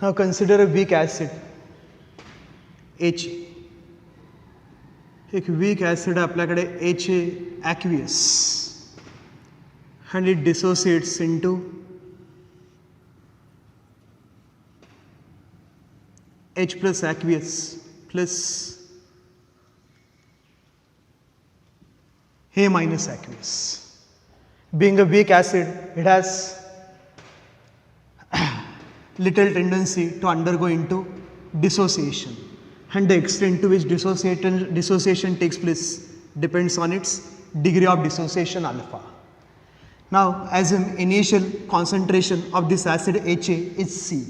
Now consider a weak acid H. एक weak acid आपल्याकडे H aqueous and it dissociates into H plus aqueous plus A minus aqueous. Being a weak acid, it has little tendency to undergo into dissociation, and the extent to which dissociation takes place depends on its degree of dissociation alpha. Now, as an initial concentration of this acid HA is C.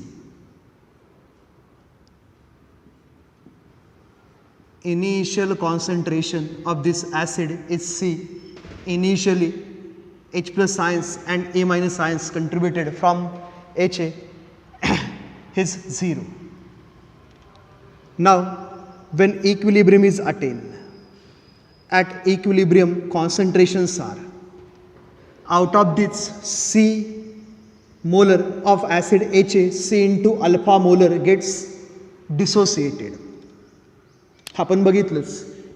Initial concentration of this acid is C. Initially, H plus ions and A minus ions contributed from HA is 0. Now, when equilibrium is attained, at equilibrium concentrations are, out of this C molar of acid HA, C into alpha molar gets dissociated. आपण बघितलंच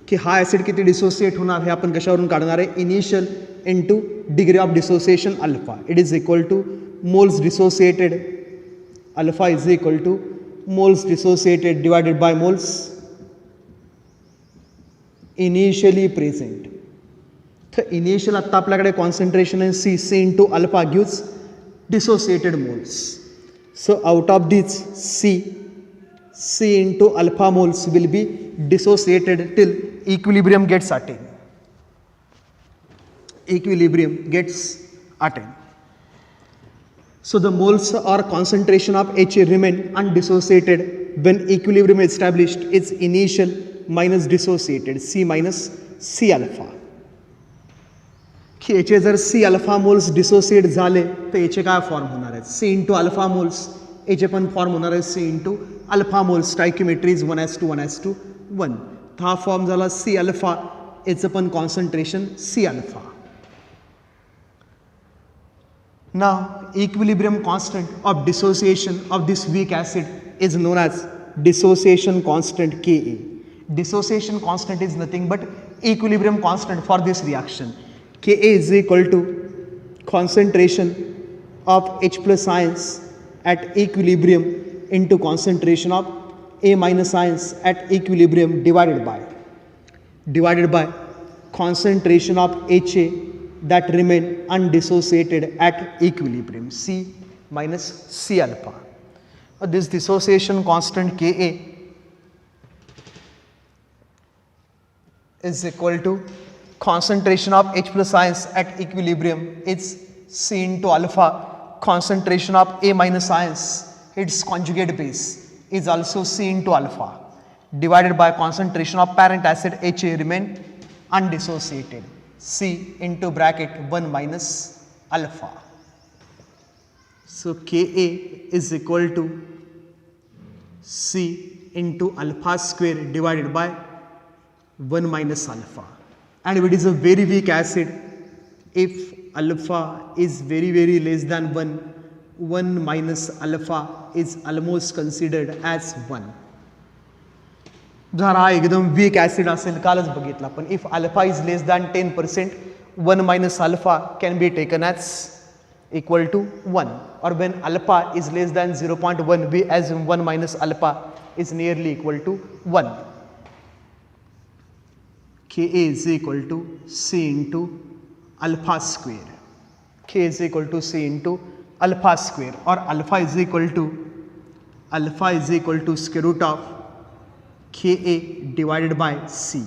की हा acid किती dissociate होणार हे आपण कशावरून काढणार आहे, initial into degree of dissociation alpha. It is equal to moles dissociated alpha is equal to moles dissociated divided by moles initially present. तर इनिशियल आत्ता आपल्याकडे कॉन्सन्ट्रेशन आहे C. C into alpha gives dissociated moles. So out of this C into alpha moles will be dissociated till equilibrium gets attained. Equilibrium gets attained. So the moles or concentration of HA remain undissociated when equilibrium is established. Its initial minus dissociated C minus C alpha. की HA जर C alpha moles dissociate झाले तर HA काय form होणार आहे, C into alpha moles HA पण form होणार आहे C into alpha mole. Stoichiometry is 1:1:1. हा फॉर्म झाला सी अल्फा. याचं पण कॉन्सन्ट्रेशन सी अल्फा. नाव equilibrium constant of dissociation of this weak acid is known as dissociation constant Ka. Dissociation constant is nothing but equilibrium constant for this reaction. Ka is equal to concentration of H plus ions at equilibrium into concentration of A minus ions at equilibrium divided by concentration of HA that remain undissociated at equilibrium, C minus C alpha. This dissociation constant Ka is equal to concentration of H plus ions at equilibrium is C into alpha. Concentration of A minus ions, its conjugate base, is also C into alpha divided by concentration of parent acid HA remain undissociated, C into bracket 1 minus alpha. So Ka is equal to C into alpha square divided by 1 minus alpha. And if it is a very weak acid, if alpha is very less than 1 minus alpha is almost considered as 1. जर हा एकदम week acid असेल, कालच बघितला, पण if alpha is less than 10%, 1 minus alpha can be taken as equal to 1, or when alpha is less than 0.1, we assume 1 minus alpha is nearly equal to 1. Ka is equal to C into alpha square. K is equal to C into alpha square, or alpha is equal to square root of Ka divided by C.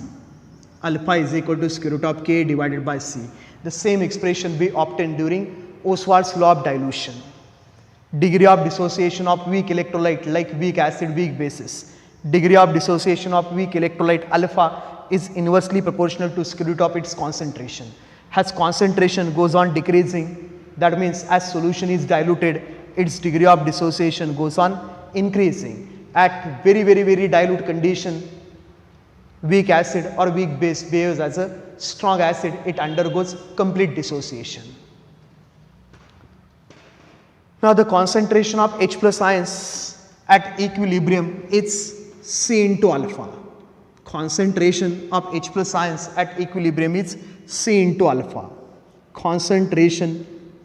Alpha is equal to square root of Ka divided by C. The same expression we obtained during Ostwald's law of dilution. Degree of dissociation of weak electrolyte like weak acid, weak bases. Degree of dissociation of weak electrolyte alpha is inversely proportional to square root of its concentration. As concentration goes on decreasing, that means as solution is diluted, its degree of dissociation goes on increasing. At very dilute condition, weak acid or weak base behaves as a strong acid. It undergoes complete dissociation. Now the concentration of H plus ions at equilibrium is C into alpha. Concentration of H plus ions at equilibrium is C into alpha. Concentration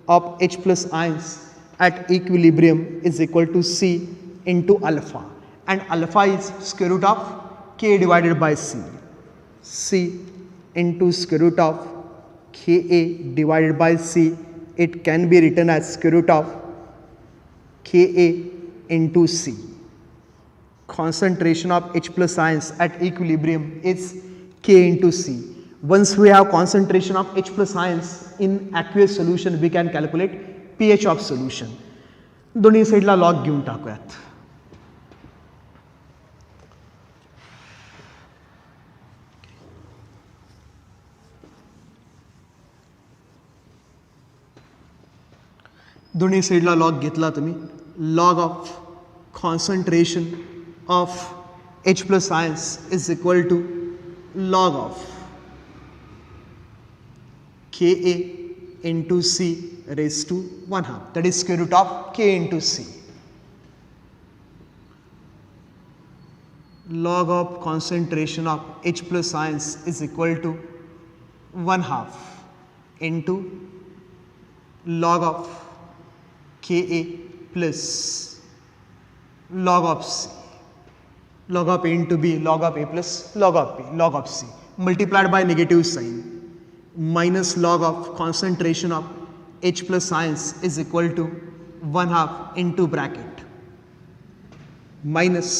of H plus ions at equilibrium is equal to C into alpha, and alpha is square root of K divided by C. C into square root of Ka divided by C, it can be written as square root of Ka into C. Concentration of H plus ions at equilibrium is K into C. Once we have concentration of H plus ions in aqueous solution, we can calculate pH of solution. दोन्ही साईडला log घेऊन टाकूयात. दोन्ही साईडला log घेतला तुम्ही. Log of concentration of H plus ions is equal to log of Ka into C raised to 1/2, that is square root of K into C. Log of concentration of H plus ions is equal to 1/2 into log of Ka plus log of C. Log of A into B, log of A plus log of B, log of C, multiplied by negative sign, minus log of concentration of H plus ions is equal to 1/2 into bracket minus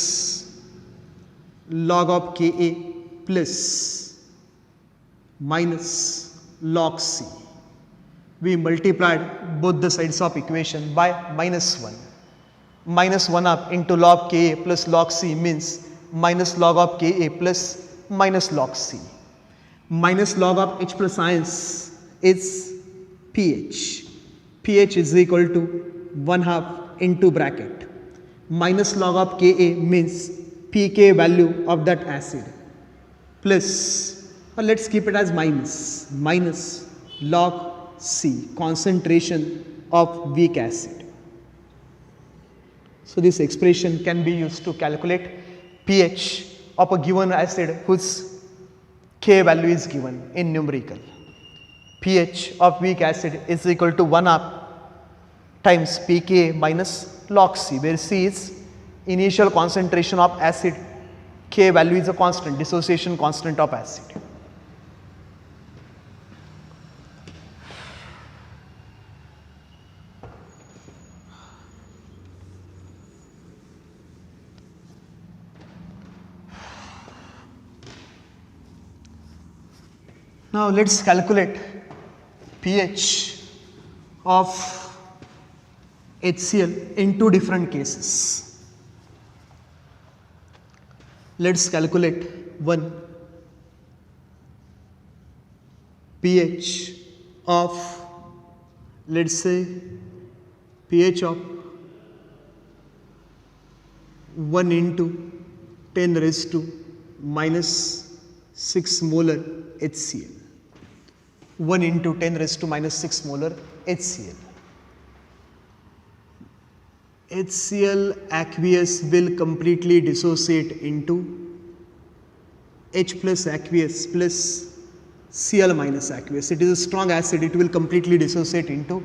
log of Ka plus minus log C. We multiplied both the sides of equation by -1. -1/2 into log Ka plus log C means minus log of Ka plus minus log C. Minus log of H plus ions is pH. pH is equal to 1/2 into bracket. Minus log of Ka means pK value of that acid plus, or let's keep it as minus log C, concentration of weak acid. So this expression can be used to calculate pH of a given acid whose K value is given in numerical. pH of weak acid is equal to 1/2 times pK minus log C, where C is initial concentration of acid, K value is a constant, dissociation constant of acid. Now let's calculate pH of HCl in two different cases. Let's calculate one pH of, let's say, pH of 1 into 10 raised to minus 6 molar HCl. 1 into 10 raised to minus 6 molar HCl. HCl aqueous will completely dissociate into H plus aqueous plus Cl minus aqueous. It is a strong acid, it will completely dissociate into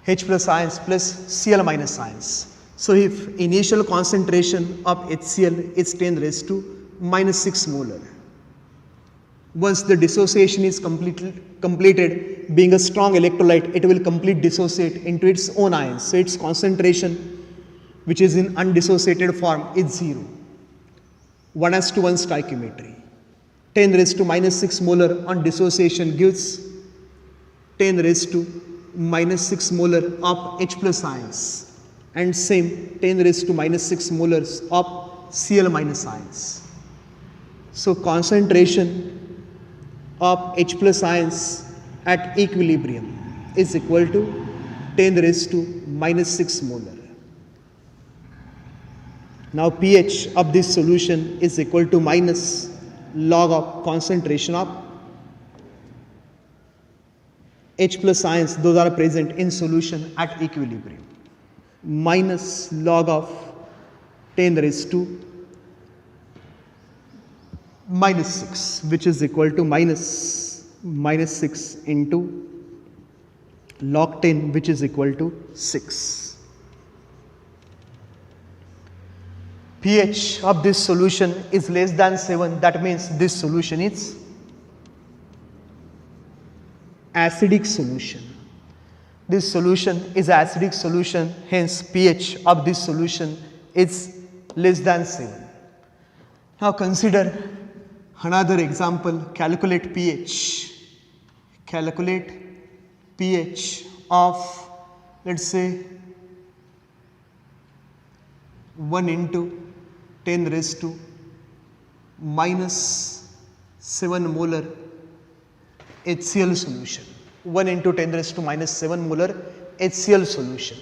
H plus ions plus Cl minus ions. So if initial concentration of HCl is 10 raised to minus 6 molar, once the dissociation is completed, being a strong electrolyte, it will complete dissociate into its own ions. So its concentration, which is in undissociated form, is 0. 1:1 stoichiometry. 10 raised to minus 6 molar on dissociation gives 10 raised to minus 6 molar of H plus ions, and same 10 raised to minus 6 molars of Cl minus ions. So concentration of H plus ions at equilibrium is equal to 10 raised to minus 6 molar. Now pH of this solution is equal to minus log of concentration of H plus ions, those are present in solution at equilibrium, minus log of 10 raised to minus 6, which is equal to minus 6 into log 10, which is equal to 6. pH of this solution is less than 7. That means this solution is acidic solution. This solution is acidic solution, hence pH of this solution is less than 7. Now consider another example. Calculate pH. Calculate pH of, let's say, 1 into 10 raised to minus 7 molar HCl solution. 1 into 10 raised to minus 7 molar HCl solution.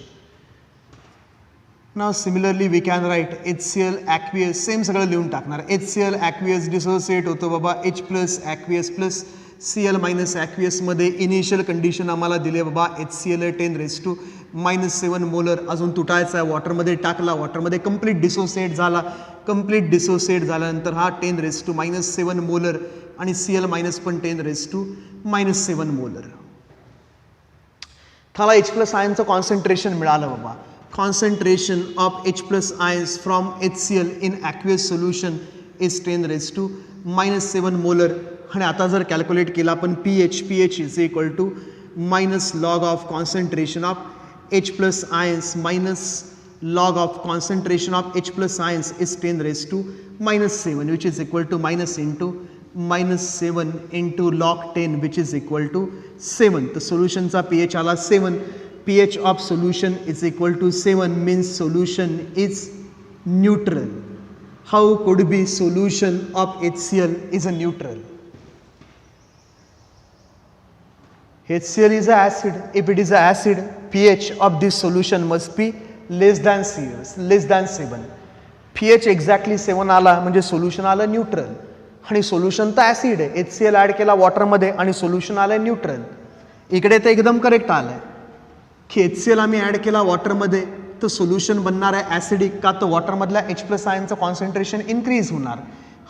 Now similarly we can write HCl aqueous, same सगळं लिहून टाकणार. HCl aqueous dissociate होतो बाबा H plus aqueous plus Cl minus aqueous मध्ये initial condition आम्हाला दिली बाबा HCl 10 raised to minus 7 molar, अजून तुटायचा आहे, वॉटरमध्ये टाकला, वॉटरमध्ये कंप्लीट डिसोसिएट झाला. कंप्लीट डिसोसिएट झाल्यानंतर हा 10 raised to minus 7 मोलर आणि Cl मायनस पण 10 raised to minus 7 मोलर. त्याला H plus आयनचं कॉन्सन्ट्रेशन मिळालं बाबा. Concentration of H plus ions from HCl in aqueous solution is 10 raised to minus 7 molar. आणि आता जर कॅल्क्युलेट केला आपण pH is equal to minus log of concentration of H plus ions minus log of concentration of H plus ions is 10 raised to minus 7, which is equal to minus into minus 7 into log 10, which is equal to 7. The solutionचा pH आला 7. pH of solution is equal to 7 means solution is neutral. How could be solution of HCl is a neutral? HCl is an acid. If it is an acid, pH of this solution must be less than 7. pH exactly 7 आला म्हणजे solution आलं neutral. आणि solution तर acid आहे. HCl add केला वॉटरमध्ये आणि solution आलं neutral. इकडे ते एकदम करेक्ट आलं की HCl आम्ही ॲड केला वॉटरमध्ये तर सोल्युशन बनणार आहे ॲसिडिक. का तर वॉटरमधल्या H प्लस आयनचं कॉन्सन्ट्रेशन इन्क्रीज होणार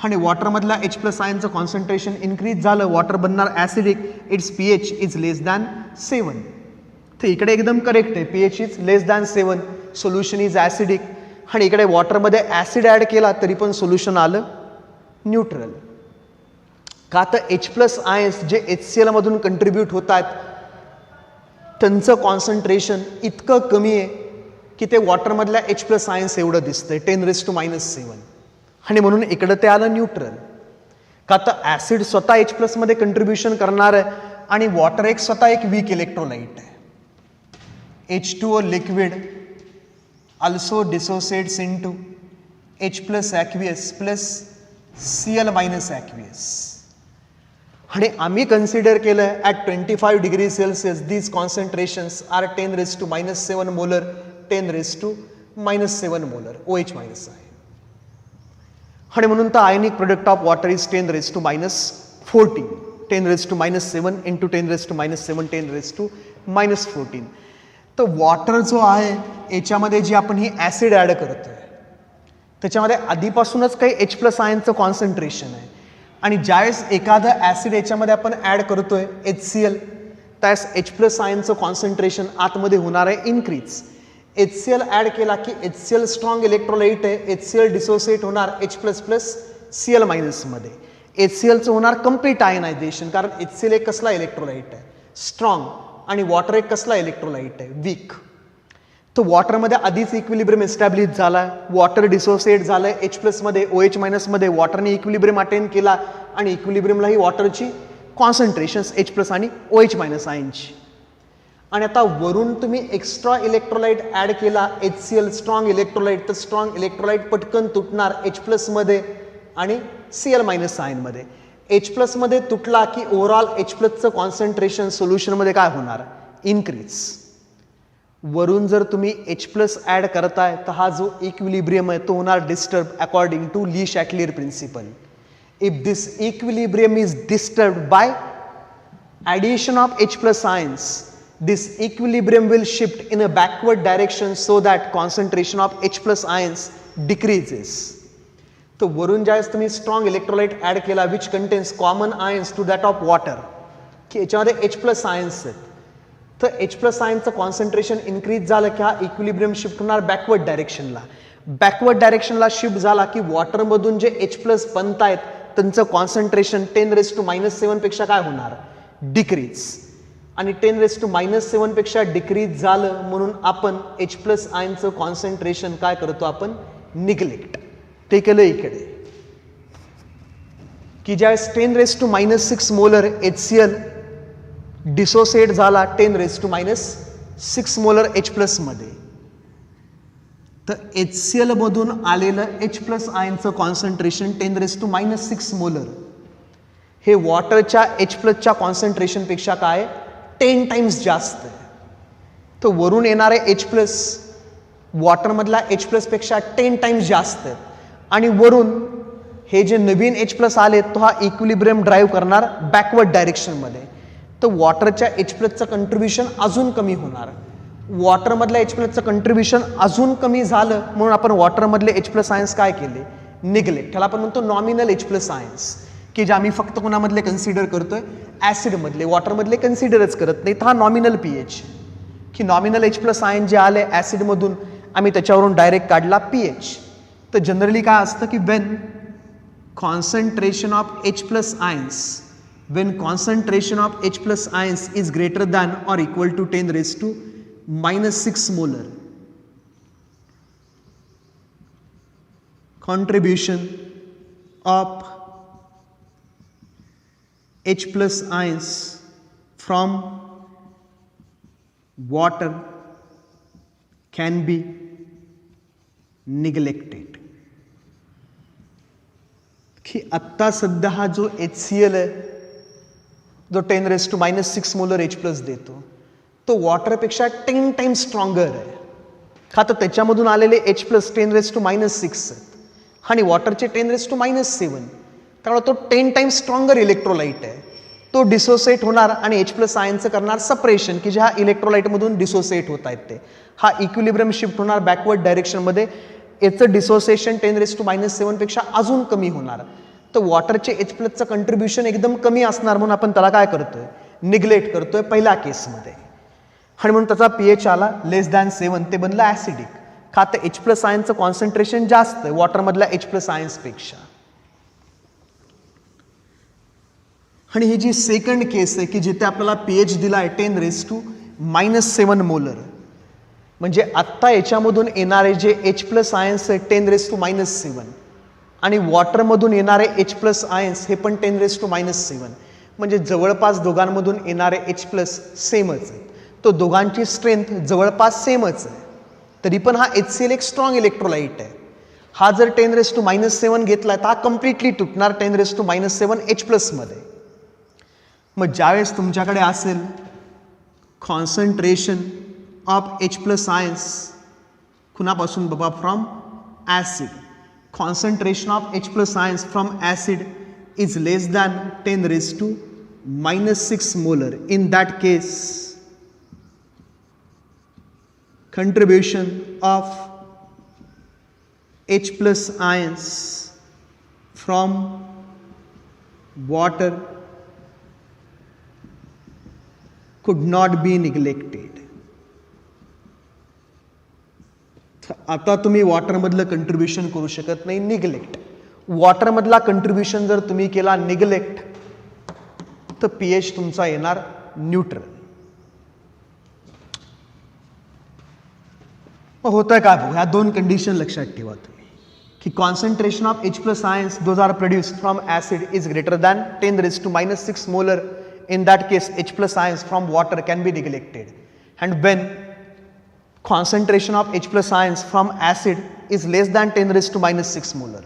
आणि वॉटरमधल्या H प्लस आयनचं कॉन्सन्ट्रेशन इन्क्रीज झालं, वॉटर बनणार acidic. It's pH is less than 7. तर इकडे एकदम करेक्ट आहे, pH is less than 7, solution is acidic. आणि इकडे वॉटरमध्ये ॲसिड ॲड केला तरी पण सोल्युशन आलं न्यूट्रल. का तर H प्लस आयन्स जे HCl मधून कंट्रीब्यूट होत आहेत त्यांचं कॉन्सन्ट्रेशन इतकं कमी आहे की ते वॉटरमधल्या H प्लस आयन्स एवढं दिसतंय 10 raised to minus 7. आणि म्हणून इकडं ते आलं न्यूट्रल. का तर ॲसिड स्वतः H प्लस मध्ये कंट्रीब्युशन करणार आहे आणि वॉटर एक स्वतः एक वीक इलेक्ट्रोलाइट आहे. H2O liquid also dissociates into H plus aqueous plus Cl minus aqueous. आणि आम्ही कन्सिडर केलं at 25 degree Celsius these concentrations are 10 raised to minus 7 molar, 10 raised to minus 7 molar OH minus आहे. आणि म्हणून तर ionic product of water is 10 raised to minus 14, 10 raised to minus 7 into 10 raised to minus 7, 10 raised to minus 14. तर water जो आहे याच्यामध्ये जी आपण ही acid add करतोय त्याच्यामध्ये आधीपासूनच काही H प्लस आयनचं कॉन्सन्ट्रेशन आहे आणि ज्यावेळेस एखादं ॲसिड याच्यामध्ये आपण ॲड करतोय HCl त्यावेळेस H प्लस आयनचं कॉन्सन्ट्रेशन आतमध्ये होणार आहे इन्क्रीज. HCl ॲड केला की HCl स्ट्रॉंग इलेक्ट्रोलाइट आहे, HCl डिसोसिएट होणार H प्लस प्लस Cl मायनसमध्ये. HClचं होणार कम्प्लीट आयनायझेशन कारण HCl एक कसला इलेक्ट्रोलाइट आहे स्ट्रॉंग आणि वॉटर एक कसला इलेक्ट्रोलाइट आहे वीक. तर वॉटरमध्ये आधीच इक्विलिब्रियम एस्टॅब्लिश झाला, वॉटर डिसोसिएट झालं H प्लसमध्ये OH मायनसमध्ये, वॉटरने इक्विलिब्रियम अटेन केला आणि इक्विलिब्रियमला ही वॉटरची कॉन्सन्ट्रेशन्स H प्लस आणि OH मायनस आयनची. आणि आता वरून तुम्ही एक्स्ट्रा इलेक्ट्रोलाइट ॲड केला HCl स्ट्रॉंग इलेक्ट्रोलाइट, तर स्ट्रॉंग इलेक्ट्रोलाइट पटकन तुटणार H प्लसमध्ये आणि Cl मायनस आयनमध्ये. H प्लसमध्ये तुटला की ओव्हरऑल H प्लसचं कॉन्सन्ट्रेशन सोल्युशनमध्ये काय होणार इन्क्रीज. वरून जर तुम्ही H प्लस ॲड करताय तर हा जो इक्विलिब्रियम आहे तो होणार disturb according to Le Chatelier principle. If this equilibrium is disturb by addition of H plus ions this equilibrium will shift in a backward direction so that concentration of H plus ions decreases. तर वरून ज्यावेळेस तुम्ही strong electrolyte add केला which contains common ions to that of water, की याच्यामध्ये H plus ions आहेत, तर H plus आयन्सचं कॉन्सन्ट्रेशन इन्क्रीज झालं की हा इक्विलिब्रियम शिफ्ट होणार बॅकवर्ड डायरेक्शनला. बॅकवर्ड डायरेक्शनला शिफ्ट झाला की वॉटरमधून जे H प्लस बनत आहेत त्यांचं कॉन्सन्ट्रेशन 10⁻⁻⁷ पेक्षा काय होणार, डिक्रीज. आणि 10⁻⁻⁷ पेक्षा डिक्रीज झालं म्हणून आपण H प्लस आयनचं कॉन्सन्ट्रेशन काय करतो, आपण निग्लेक्ट. ते केलं इकडे की ज्यावेळेस 10⁻⁻⁶ मोलर HCl डिसोसिएट झाला 10⁻⁻⁶ मोलर H प्लस मध्ये, तर HCl मधून आलेलं H प्लस आयनचं कॉन्सन्ट्रेशन 10⁻⁻⁶ मोलर हे वॉटरच्या H प्लसच्या कॉन्सन्ट्रेशन पेक्षा काय 10 टाइम्स जास्त आहे. तर वरून येणारे H प्लस वॉटरमधला H प्लस पेक्षा 10 टाइम्स जास्त आहेत आणि वरून हे जे नवीन H प्लस आले तो हा इक्विलिब्रियम ड्राईव्ह करणार बॅकवर्ड डायरेक्शनमध्ये. तर वॉटरच्या H प्लसचं कंट्रीब्युशन अजून कमी होणार. वॉटरमधल्या H प्लसचं कंट्रीब्युशन अजून कमी झालं म्हणून आपण वॉटरमधले H प्लस आयन्स काय केले, निगलेक्ट. ह्याला आपण म्हणतो नॉमिनल H प्लस आयन्स, की जे आम्ही फक्त कोणामधले कन्सिडर करतोय, ॲसिडमधले. वॉटरमधले कन्सिडरच करत नाही. तर हा नॉमिनल pH, की नॉमिनल H प्लस आयन जे आले ॲसिडमधून आम्ही त्याच्यावरून डायरेक्ट काढला pH. तर जनरली काय असतं की when concentration of H plus ions, when concentration of H plus ions is greater than or equal to 10⁻⁻⁶ molar, contribution of H plus ions from water can be neglected. की आत्ता सध्या हा जो HCl आहे जो 10⁻⁻⁶ मोलर H प्लस देतो तो वॉटरपेक्षा 10 times stronger आहे. का तर त्याच्यामधून आलेले H प्लस 10⁻⁻⁶ आहेत आणि वॉटरचे 10⁻⁷, त्यामुळे तो 10 टाइम्स स्ट्रॉंगर इलेक्ट्रोलाइट आहे. तो डिसोसिएट होणार आणि H प्लस आयनचं करणार सपरेशन, की ज्या इलेक्ट्रोलाइटमधून डिसोसिएट होत आहेत ते. हा इक्विलिब्रियम शिफ्ट होणार बॅकवर्ड डायरेक्शनमध्ये. याचं डिसोसिएशन 10⁻⁷ पेक्षा अजून कमी होणार. तर वॉटरचे H प्लसचं कंट्रीब्युशन एकदम कमी असणार म्हणून आपण त्याला काय करतोय, निग्लेक्ट करतोय पहिल्या केसमध्ये. आणि म्हणून त्याचा pH आला <7, ते बनलं ॲसिडिक. का तर H प्लस आयनचं कॉन्सन्ट्रेशन जास्त आहे वॉटरमधल्या H प्लस आयन्सपेक्षा. आणि ही जी सेकंड केस आहे की जिथे आपल्याला pH दिला आहे 10⁻⁻⁷ मोलर, म्हणजे आत्ता याच्यामधून येणारे जे H प्लस आयन्स आहे 10⁻⁻⁷ आणि वॉटरमधून येणारे H प्लस आयन्स हे पण 10⁻⁷, म्हणजे जवळपास दोघांमधून येणारे H प्लस सेमच आहे. तो दोघांची स्ट्रेंथ जवळपास सेमच आहे. तरी पण हा HCl एक स्ट्रॉंग इलेक्ट्रोलाइट आहे. हा जर 10⁻⁷ घेतला तर हा कम्प्लिटली तुटणार 10⁻⁷ H प्लसमध्ये. मग ज्यावेळेस तुमच्याकडे असेल concentration of H plus ions कुणापासून बाबा, from acid. Concentration of H plus ions from acid is less than 10⁻⁻⁶ molar. In that case, contribution of H plus ions from water could not be neglected. आता तुम्ही वॉटरमधलं contribution करू शकत नाही, neglect. वॉटरमधला contribution जर तुम्ही केला निग्लेक्ट तर pH तुमचा येणार न्यूट्रल. होतंय काय बघू, ह्या दोन कंडिशन लक्षात ठेवा तुम्ही, की concentration of H plus ions those are produced from acid is greater than 10⁻⁻⁶ molar. In that case H plus ions from water can be neglected. And when concentration of H plus ions from acid is less than 10⁻⁻⁶ molar,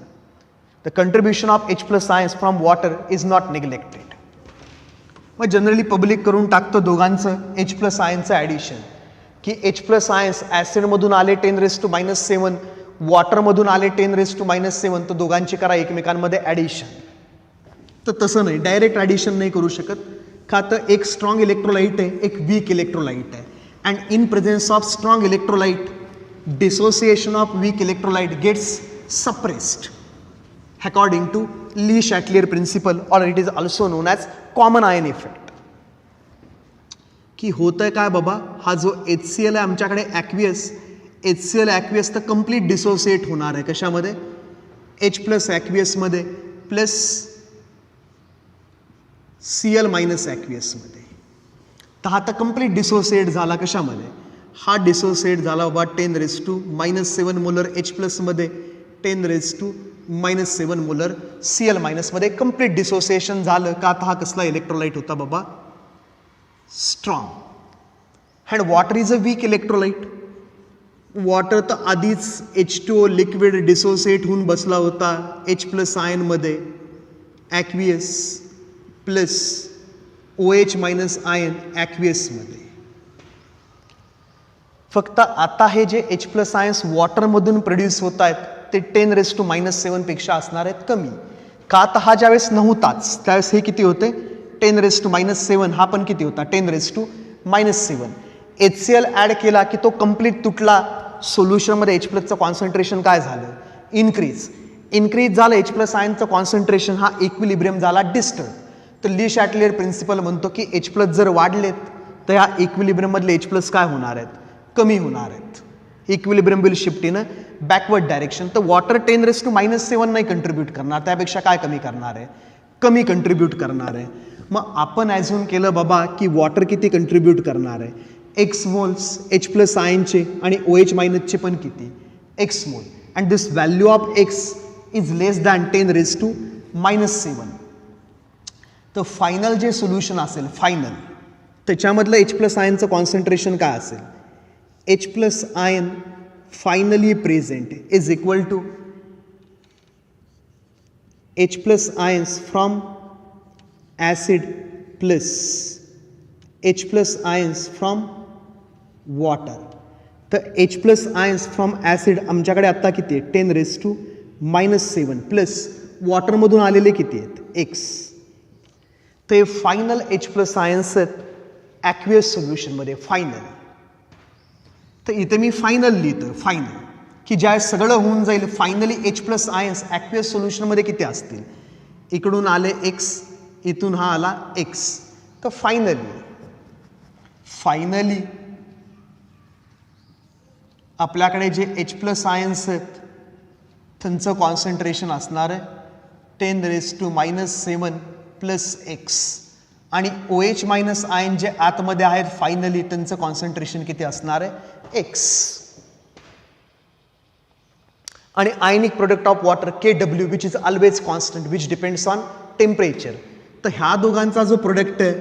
the contribution of H plus ions from water is not neglected. Mug generally public करून टाकतो दोघांचं H plus आयनचं addition, की H plus ions ॲसिडमधून आले 10⁻⁷, वॉटरमधून आले 10⁻⁷, तर दोघांची करा एकमेकांमध्ये ॲडिशन. तर तसं नाही, डायरेक्ट ॲडिशन नाही करू शकत. का तर एक स्ट्रॉंग इलेक्ट्रोलाइट आहे, एक वीक इलेक्ट्रोलाइट आहे. And in presence of strong electrolyte dissociation of weak electrolyte gets suppressed according to Le Chatelier principle, or it is also known as common ion effect. की होतंय काय बाबा, हा जो HCl आहे आमच्याकडे ॲक्वियस, HCl ॲक्वियस तर complete dissociate होणार आहे कशामध्ये, H प्लस ॲक्वियसमध्ये प्लस Cl मायनस ॲक्वियसमध्ये. तर हा तर कम्प्लीट डिसोसिएट झाला कशामध्ये, हा डिसोसिएट झाला बाबा 10⁻⁻7 मोलर H प्लसमध्ये, 10⁻⁻7 मोलर Cl मायनसमध्ये. कम्प्लीट डिसोसिएशन झालं का, आता हा कसला इलेक्ट्रोलाइट होता बाबा, strong. And water is a weak electrolyte. Water तर आधीच H2O लिक्विड डिसोसिएट होऊन बसला होता H प्लस आयनमध्ये, aqueous plus OH minus ion ॲक्वियसमध्ये. फक्त आता हे जे H प्लस आयन्स वॉटरमधून प्रोड्यूस होत आहेत ते 10⁻⁻7 पेक्षा असणार आहेत कमी. का तर हा ज्यावेळेस नव्हताच त्यावेळेस हे किती होते, 10⁻⁷. हा पण किती होता, 10⁻⁻7. HCl ॲड केला की तो कम्प्लीट तुटला. सोल्युशनमध्ये H प्लसचं कॉन्सन्ट्रेशन काय झालं, इन्क्रीज झालं. H प्लस आयनचं कॉन्सन्ट्रेशन हा इक्विलिब्रियम झाला डिस्टर्ब. तर ली शॅटलियर प्रिन्सिपल म्हणतो की H प्लस जर वाढलेत तर ह्या इक्विलिब्रियममधले H प्लस काय होणार आहेत, कमी होणार आहेत. Equilibrium will shift in backward direction. तर वॉटर 10⁻⁷ नाही कंट्रीब्यूट करणार, त्यापेक्षा काय कमी करणार आहे, कमी कंट्रीब्यूट करणार आहे. मग आपण ॲझ्युम केलं बाबा की वॉटर किती कंट्रीब्यूट करणार आहे, एक्स मोल्स H प्लस आयनचे आणि OH मायनसचे पण किती, x mole. And this value of x is less than 10⁻⁻7. तर फायनल जे सोल्युशन असेल, फायनल त्याच्यामधलं H प्लस आयनचं कॉन्सन्ट्रेशन काय असेल, H plus ion finally present is equal to H plus ions from acid plus H plus ions from water. तर H plus ions from acid आमच्याकडे आता किती आहे, 10⁻⁻7 प्लस वॉटरमधून आलेले किती आहेत, x. ते फायनल H प्लस आयन्स आहेत ॲक्वियस सोल्युशनमध्ये फायनल. तर इथे मी फायनल लिहितो, फायनल की ज्या सगळं होऊन जाईल finally H plus ions aqueous सोल्युशनमध्ये किती असतील, इकडून आले x, इथून हा आला x. तर फायनली आपल्याकडे जे H प्लस आयन्स आहेत त्यांचं कॉन्सन्ट्रेशन असणार आहे 10⁻⁻7 प्लस x. आणि OH मायनस आयन जे आतमध्ये आहेत फायनली त्यांचं कॉन्सन्ट्रेशन किती असणार आहे, x. आणि ionic product of water KW which is always constant which depends on temperature. तर ह्या दोघांचा जो प्रोडक्ट आहे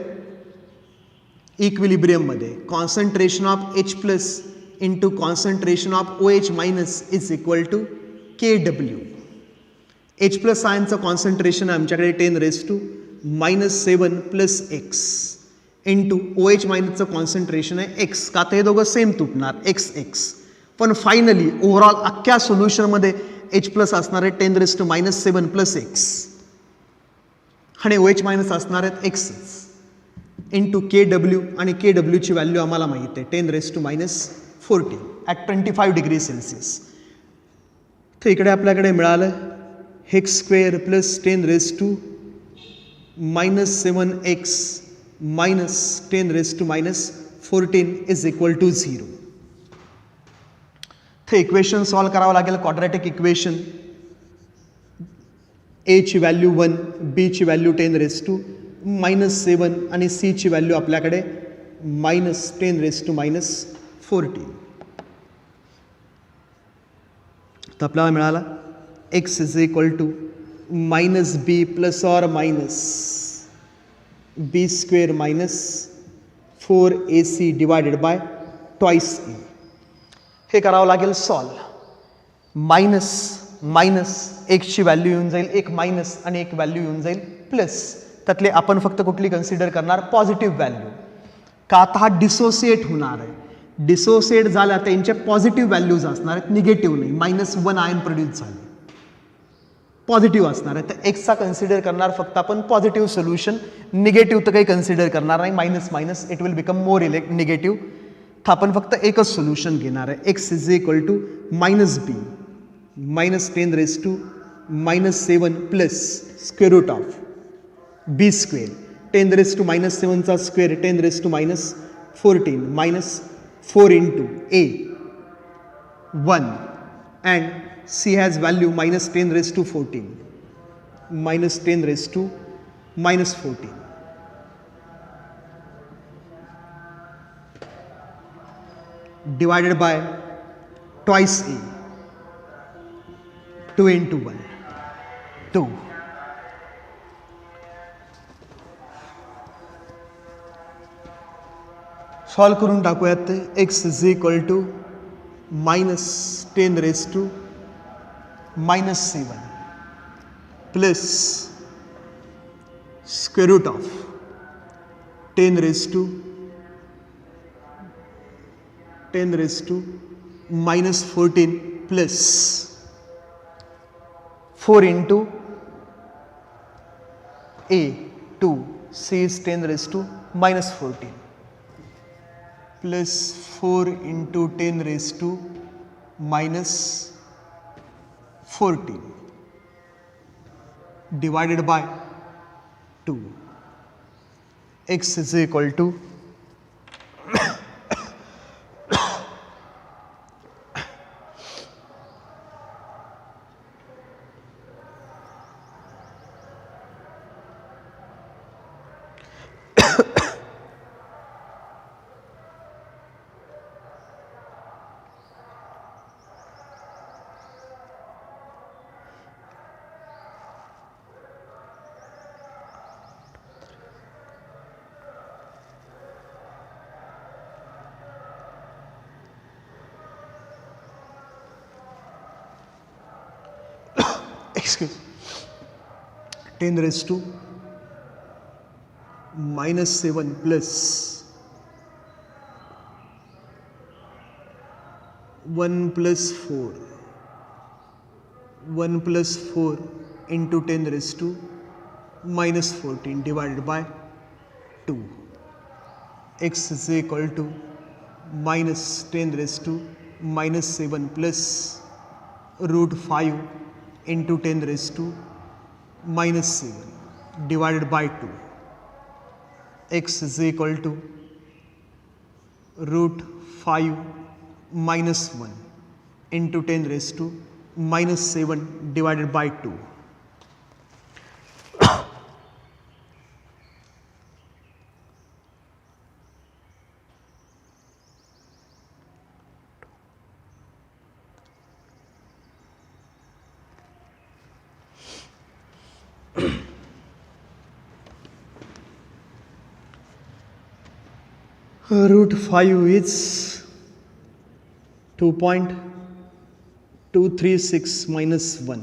इक्विलिब्रियममध्ये, concentration of H plus into concentration of OH minus is equal to KW. H plus आयनचं कॉन्सन्ट्रेशन आहे आमच्याकडे 10⁻⁻7 प्लस x इंटू OH मायनसचं कॉन्सन्ट्रेशन आहे x. का तर हे दोघं सेम तुटणार x. पण फायनली ओव्हरऑल अख्ख्या सोल्युशनमध्ये H प्लस असणार आहे 10⁻⁻7 प्लस x आणि OH मायनस असणार आहेत x इंटू KW. आणि KWची व्हॅल्यू आम्हाला माहिती आहे 10⁻⁻14 ॲट 25 डिग्री सेल्सिअस. तर इकडे आपल्याकडे मिळालं x square plus 10⁻⁻7x minus 10⁻⁻14 is equal to 0. तर इक्वेशन सॉल्व करावं लागेल, क्वाड्रॅटिक इक्वेशन. A ची व्हॅल्यू 1, B ची व्हॅल्यू 10⁻⁻7 आणि C ची व्हॅल्यू आपल्याकडे मायनस 10⁻⁻14. तर आपल्याला मिळाला x is equal to minus B plus or minus B square minus 4AC divided by twice A. हे करावं लागेल सॉल्व. मायनस एक्सची व्हॅल्यू येऊन जाईल, एक मायनस आणि एक व्हॅल्यू येऊन जाईल प्लस. त्यातले आपण फक्त कुठली कन्सिडर करणार, पॉझिटिव्ह व्हॅल्यू. का आता हा डिसोसिएट होणार आहे, डिसोसिएट झाला त्यांच्या पॉझिटिव्ह व्हॅल्यूज असणार आहेत, निगेटिव्ह नाही. -1 आयन प्रोड्यूस झाले. पॉझिटिव्ह असणार आहे. तर एक्सचा कन्सिडर करणार फक्त आपण पॉझिटिव्ह सोल्युशन, निगेटिव्ह तर काही कन्सिडर करणार नाही. Minus minus it will become more negative. तर आपण फक्त एकच सोल्युशन घेणार आहे. X is equal to minus b minus 10⁻⁻⁷ plus square root of b square 10⁻⁻7 चा square 10⁻⁻14 minus 4 into a 1 and c has value minus 10⁻14 minus 10⁻⁻14 divided by twice a 2 into 1 2 solve करून टाकूयात ते. x is equal to minus 10⁻⁻7 plus square root of 10⁻⁻14 plus 4 into a 2 c is 10⁻⁻14 plus 4 into 10⁻⁻14 divided by 2. X is equal to excuse 10⁻⁻7 plus 1 plus 4 into 10⁻⁻14 divided by 2. X is equal to minus 10⁻⁻7 plus root 5 into 10⁻⁻7 divided by 2. X is equal to root 5 minus 1 into 10⁻⁻7 divided by 2. Root 5 is 2.236 minus 1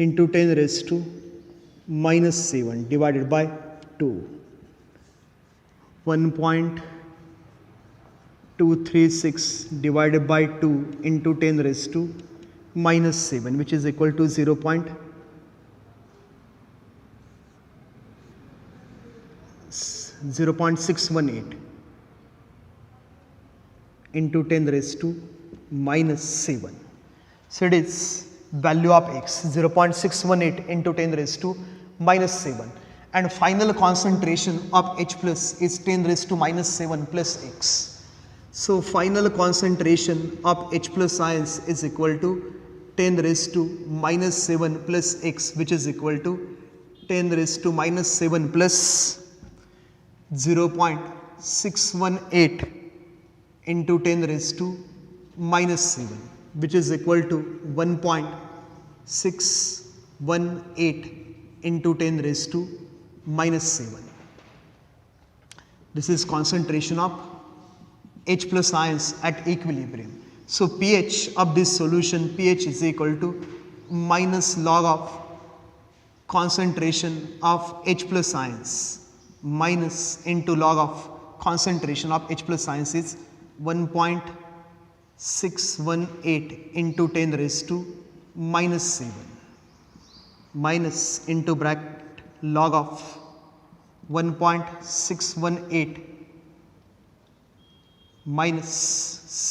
into 10⁻⁻7 divided by 2. 1.236 divided by 2 into 10⁻⁻7 which is equal to 0.618 into 10⁻⁻7. So it is value of x 0.618 into 10⁻⁻7 and final concentration of H plus is 10⁻⁻7 plus x. So final concentration of H plus ions is equal to 10⁻⁻7 plus x which is equal to 10⁻⁻7 plus 0.618 into 10⁻⁻7 which is equal to 1.618 into 10⁻⁻7. This is concentration of H plus ions at equilibrium. So pH of this solution, pH is equal to minus log of concentration of H plus ions minus into log of concentration of H plus ions is 1.618 into 10⁻⁻7. minus into bracket log of 1.618 minus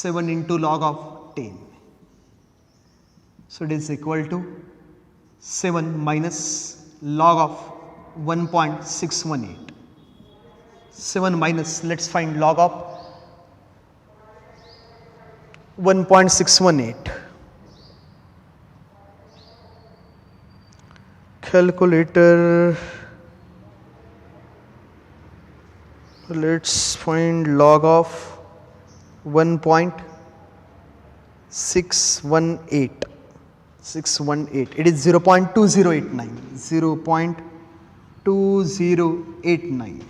7 into log of 10. So it is equal to 7 minus log of 1.618. 7 minus, let's find log of 1.618. Calculator, let's find log of 1.618. 618. It is 0.2089. 0.2089.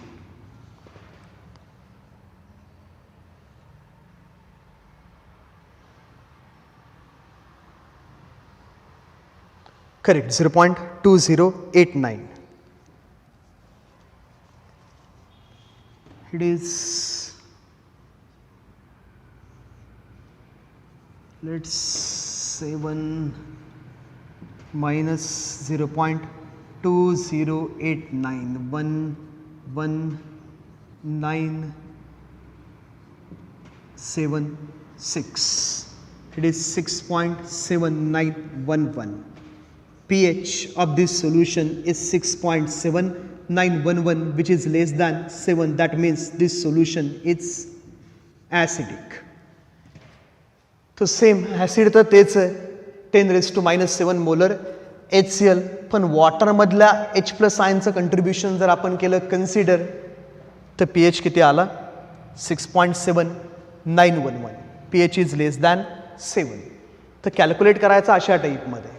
Correct, 0.2089. It is, let's 7 minus 0.2089, 11976. It is 6.7911. pH of this solution is 6.7911, which is less than 7. That means this solution is acidic. तो same acid तर तेच आहे, 10⁻⁻7 molar HCl. पण वॉटरमधल्या H+ आयनचं contribution जर आपण केलं consider, तर pH किती आला? 6.7911. pH is less than 7. तर कॅल्क्युलेट करायचं अशा टाईपमध्ये.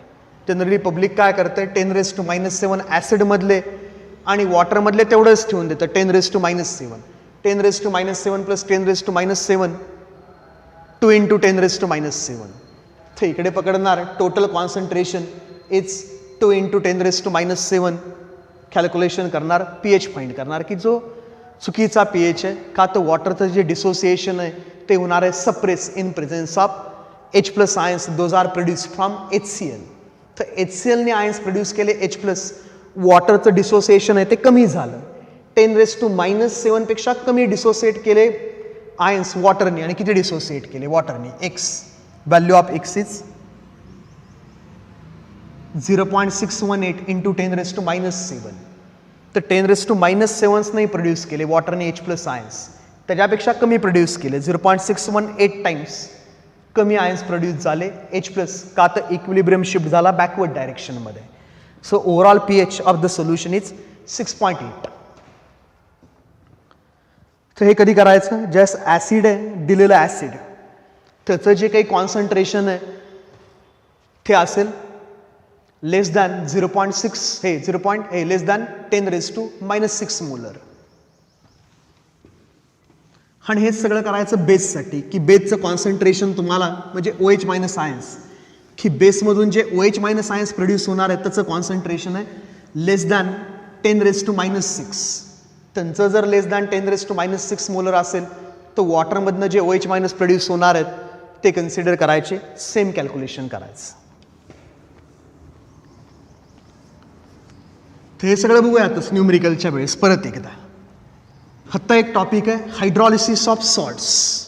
जनरली पब्लिक काय करते, 10⁻⁻7 ॲसिडमधले आणि वॉटरमधले तेवढंच ठेवून देतं, 10⁻⁷. 10⁻⁷ प्लस 10⁻⁷, 2 into 10⁻⁷. तर इकडे पकडणार total concentration is 2 into 10⁻⁷. Calculation करणार, pH फाइंड करणार की जो चुकीचा pH आहे, का तर वॉटरचं जे डिसोसिएशन आहे ते होणार आहे suppress in presence of H+ ions. Those are produce from HCl. तर HClने आयन्स प्रोड्यूस केले, H+, वॉटरचं डिसोसिएशन आहे ते कमी झालं. 10⁻⁻7 पेक्षा कमी डिसोसिएट केले आयन्स वॉटरने, आणि किती डिसोसिएट केले वॉटरने? X. Value of X is 0.618 into 10⁻⁻7. तर 10⁻⁷ नाही प्रोड्यूस केले वॉटरने H+ आयन्स, त्याच्यापेक्षा कमी प्रोड्यूस केले, 0.618 टाइम्स कमी आयन्स प्रोड्यूस झाले H+, का तर इक्विलिब्रियम शिफ्ट झाला बॅकवर्ड डायरेक्शनमध्ये. So overall pH of the solution is 6.8. तर हे कधी करायचं? जस्ट ॲसिड आहे, दिलेलं ॲसिड, त्याचं जे काही कॉन्सन्ट्रेशन आहे ते असेल less than 0.6, less than 10⁻⁻6 molar. आणि हे सगळं करायचं बेससाठी, की बेसचं कॉन्सन्ट्रेशन तुम्हाला म्हणजे OH- आयन्स, की बेसमधून जे OH- आयन्स प्रोड्यूस होणार आहे त्याचं कॉन्सन्ट्रेशन आहे लेस दॅन 10⁻⁶. त्यांचं जर लेस दॅन 10⁻⁶ मोलर असेल तर वॉटरमधनं जे OH- प्रोड्यूस होणार आहेत ते कन्सिडर करायचे, सेम कॅल्क्युलेशन करायचं. तर हे सगळं बघूयातच न्यूमरिकलच्या वेळेस परत एकदा. आत्ता एक टॉपिक आहे hydrolysis of salts.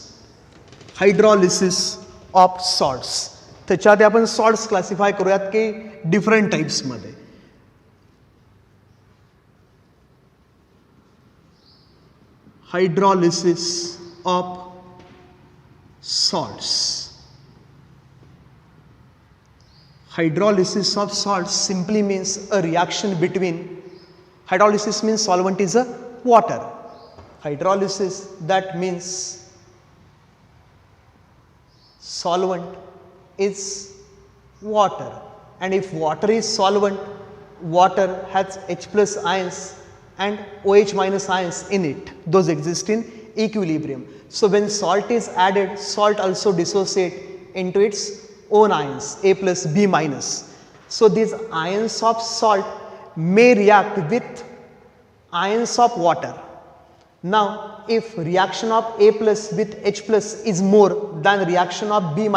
Hydrolysis of salts, त्याच्यात आपण सॉल्ट्स क्लासिफाय करूयात की डिफरंट टाईप्समध्ये. Hydrolysis of salts. Hydrolysis of salts simply means a reaction between, hydrolysis means solvent is a water. Hydrolysis, that means solvent is water, and if water is solvent, water has H+ ions and OH- ions in it. Those exist in equilibrium. So when salt is added, salt also dissociate into its own ions, A+, B-. So these ions of salt may react with ions of water. Now if reaction of A+ with H+ is more than reaction of B-,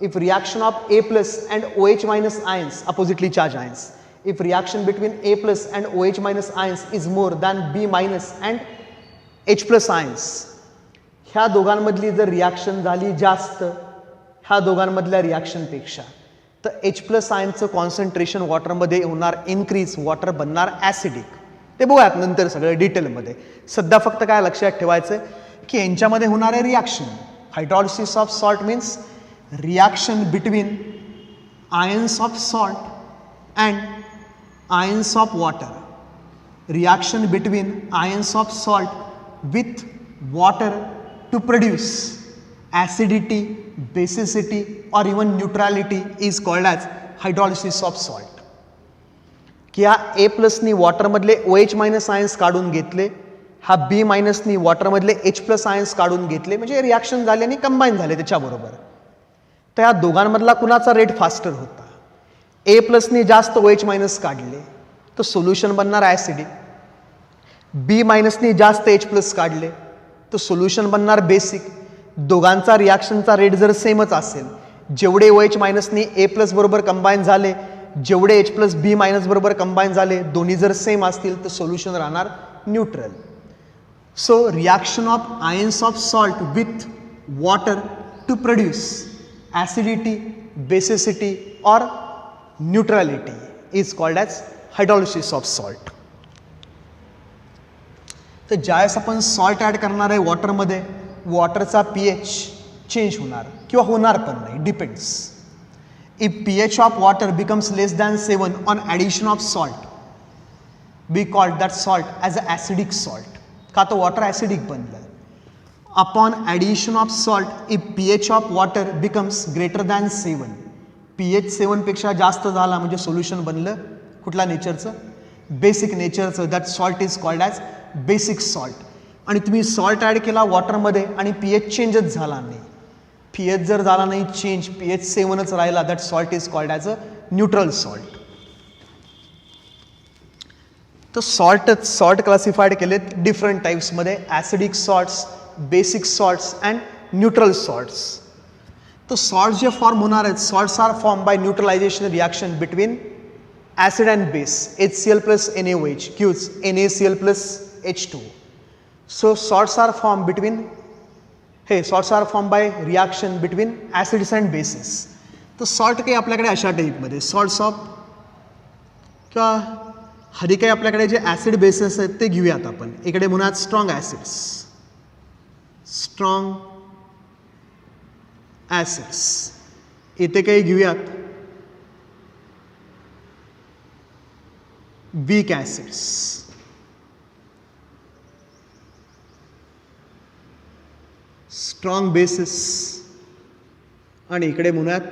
if reaction of A plus and OH minus ions, oppositely charged ions, if reaction between A plus and OH minus ions is more than B minus and H plus ions, ह्या दोघांमधली जर reaction झाली जास्त ह्या दोघांमधल्या रिॲक्शनपेक्षा, तर H plus आयनचं concentration वॉटरमध्ये होणार increase, water बनणार acidic. ते बघूयात नंतर सगळं डिटेलमध्ये. सध्या फक्त काय लक्षात ठेवायचं की यांच्यामध्ये होणारे reaction, hydrolysis of salt means reaction between ions of salt and ions of water, reaction between ions of salt with water to produce acidity, basicity or even neutrality is called as hydrolysis of salt. की हा A प्लसनी वॉटरमधले OH minus ions काढून घेतले, हा B मायनसनी वॉटरमधले H plus ions काढून घेतले, म्हणजे reaction झाले आणि कंबाईन झाले त्याच्याबरोबर. तर या दोघांमधला कुणाचा रेट फास्टर होता? A प्लसनी जास्त OH मायनस काढले तर सोल्युशन बनणार ॲसिडिक, B मायनसनी जास्त H प्लस काढले तो सोल्युशन बनणार बेसिक. दोघांचा रिॲक्शनचा रेट जर सेमच असेल, जेवढे OH मायनसनी A प्लस बरोबर कंबाईन झाले, जेवढे H प्लस B मायनस बरोबर कंबाईन झाले, दोन्ही जर सेम असतील तर सोल्युशन राहणार neutral. So reaction of ions of salt with water to produce acidity, basicity और neutrality is called as hydrolysis of salt. तर ज्यावेळेस आपण सॉल्ट ॲड करणार आहे वॉटरमध्ये, वॉटरचा pH चेंज होणार किंवा होणार पण नाही, depends. If pH of water becomes less than 7 on addition of salt, we called that salt as a acidic salt. का तर वॉटर ॲसिडिक बनलं. Upon addition of salt if pH of water becomes greater than 7, pH 7 पेक्षा जास्त झाला म्हणजे solution बनलं कुठल्या नेचरचं? बेसिक नेचरचं. That salt is called as basic salt. आणि तुम्ही सॉल्ट ॲड केला वॉटरमध्ये आणि pH चेंजच झाला नाही, pH जर झाला नाही चेंज, pH 7च राहिला, that salt is called as a neutral salt. तर सॉल्ट क्लासिफाईड केलेत डिफरंट टाईप्समध्ये, acidic salts, basic salts and neutral salts. तर सॉल्ट जे फॉर्म होणार आहेत, salts are form by neutralisation reaction between acid and base, HCl plus NaOH gives NaCl plus H2. So salts are formed by reaction between acids and bases. तर salt काही आपल्याकडे अशा टाईपमध्ये salts of किंवा हरी काही आपल्याकडे जे ॲसिड बेसेस आहेत ते घेऊयात आपण. इकडे म्हणूयात स्ट्रॉंग ॲसिड्स, स्ट्रॉंग ॲसिड्स. इथे काही घेऊयात weak acids. स्ट्रॉंग बेसिस आणि इकडे म्हणूयात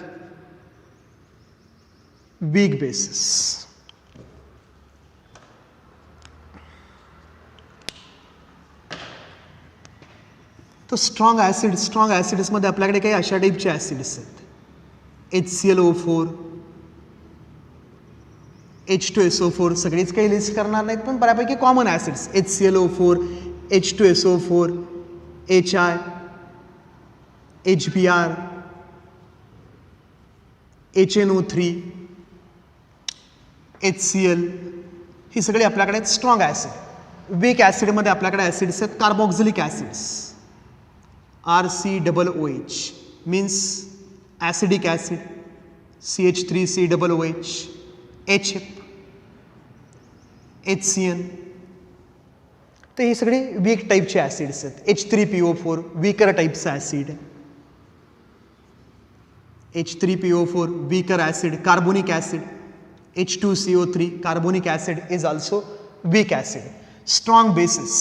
वीक बेसिस. तर स्ट्रॉंग ॲसिड्समध्ये आपल्याकडे काही अशा टाईपचे ॲसिड्स आहेत. HClO4, H2SO4, सगळीच काही लिस्ट करणार नाहीत पण बऱ्यापैकी common acids. HClO4, H2SO4, HI, HBr, HNO3, HCl, ही सगळी आपल्याकडे स्ट्रॉंग ॲसिड. वीक ॲसिडमध्ये आपल्याकडे ॲसिड्स आहेत carboxylic acids, RCOOH means acidic acid, CH3COOH, HF, HCN. तर ही सगळी वीक टाईपचे ॲसिड्स आहेत. H3PO4 वीकर टाईपचं ॲसिड, H3PO4 weaker acid, carbonic acid. H2CO3 carbonic acid is also weak acid. Strong basis,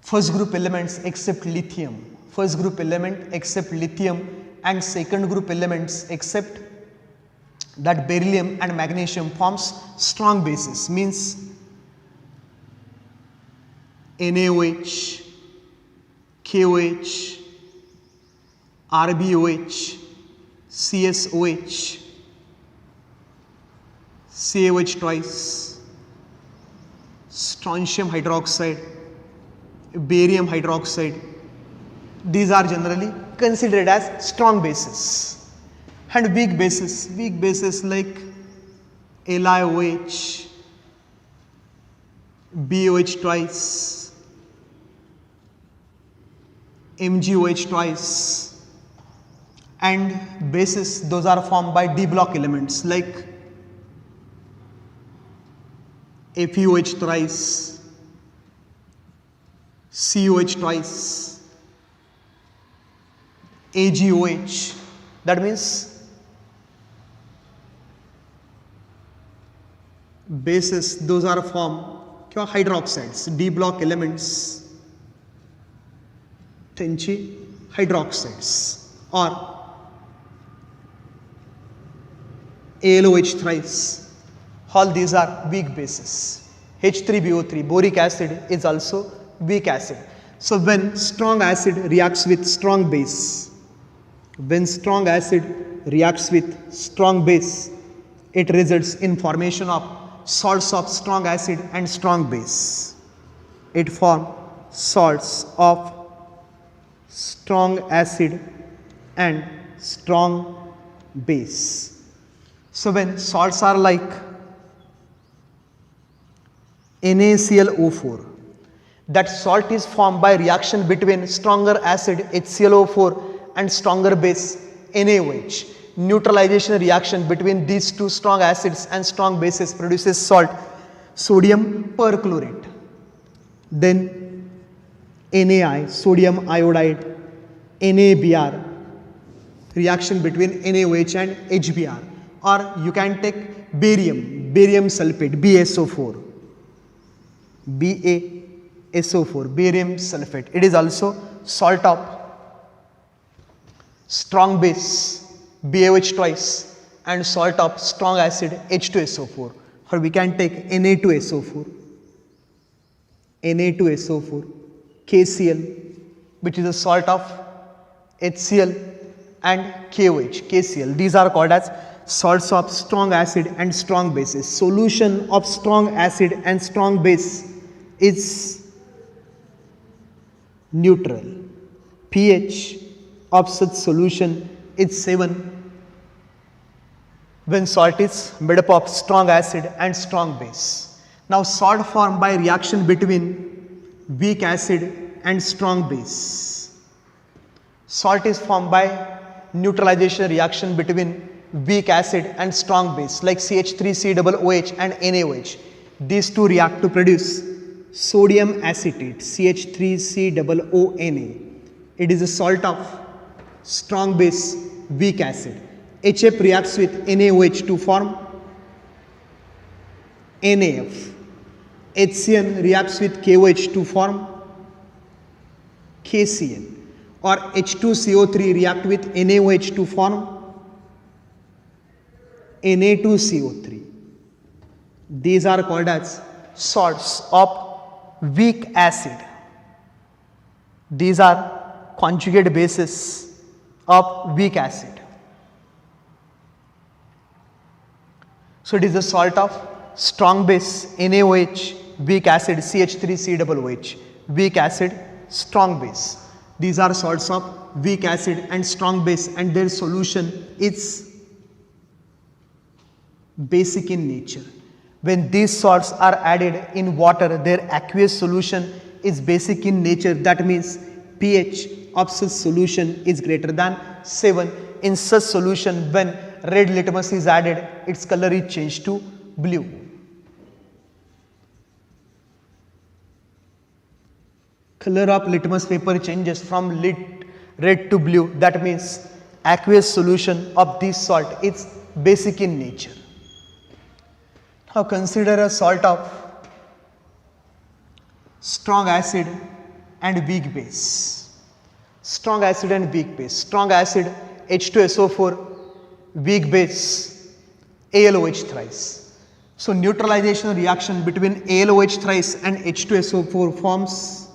first group elements except lithium, first group element except lithium and second group elements except that beryllium and magnesium forms strong bases, means NaOH, KOH, RbOH, CSOH, CaOH twice, strontium hydroxide, barium hydroxide, These are generally considered as strong bases. And weak bases like LiOH, BOH twice, MgOH twice, and bases, those are formed by D block elements like FeOH thrice, COH twice, AgOH. That means bases, those are formed hydroxides, D block elements, tenchi hydroxides, or AlOH thrice. All these are weak bases. H3BO3, boric acid, is also weak acid. So when strong acid reacts with strong base, it results in formation of salts of strong acid and strong base. It forms salts of strong acid and strong base. So when salts are like NaClO4, that salt is formed by reaction between stronger acid HClO4 and stronger base NaOH. Neutralization reaction between these two strong acids and strong bases produces salt, sodium perchlorate. Then NaI, sodium iodide, NaBr, reaction between NaOH and HBr. Or you can take barium sulfate, BaSO4, barium sulfate. It is also salt of strong base BaOH twice and salt of strong acid H2SO4. Or we can take Na2SO4, KCl, which is a salt of HCl, and KOH, KCl. These are called as salts of strong acid and strong bases. Solution of strong acid and strong base is neutral. pH of such solution is 7 when salt is made up of strong acid and strong base. Now salt formed by reaction between weak acid and strong base. Salt is formed by neutralization reaction between weak acid and strong base like CH3COOH and NaOH. These two react to produce sodium acetate, CH3COONA. It is a salt of strong base, weak acid. HF reacts with NaOH to form NaF. HCN reacts with KOH to form KCN. Or H2CO3 react with NaOH to form Na2CO3. These are called as salts of weak acid. These are conjugate bases of weak acid. So it is the salt of strong base NaOH, weak acid CH3COOH, weak acid, strong base. These are salts of weak acid and strong base, and their solution is basic in nature. When these salts are added in water, their aqueous solution is basic in nature. That means pH of such solution is greater than 7. In such solution, when red litmus is added, its color is changed to blue. Color of litmus paper changes from red to blue. That means aqueous solution of this salt is basic in nature. Now consider a salt of strong acid and weak base. Strong acid and weak base. Strong acid H2SO4, weak base AlOH thrice. So neutralization reaction between AlOH thrice and H2SO4 forms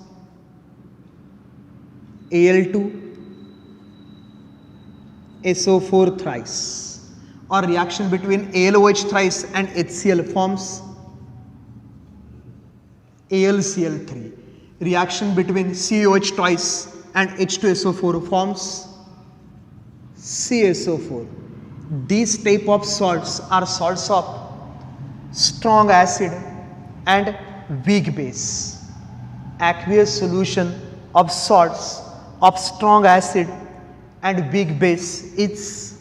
Al2SO4 thrice. Or reaction between AlOH thrice and HCl forms AlCl3. Reaction between COH twice and H2SO4 forms CaSO4. These type of salts are salts of strong acid and weak base. Aqueous solution of salts of strong acid and weak base is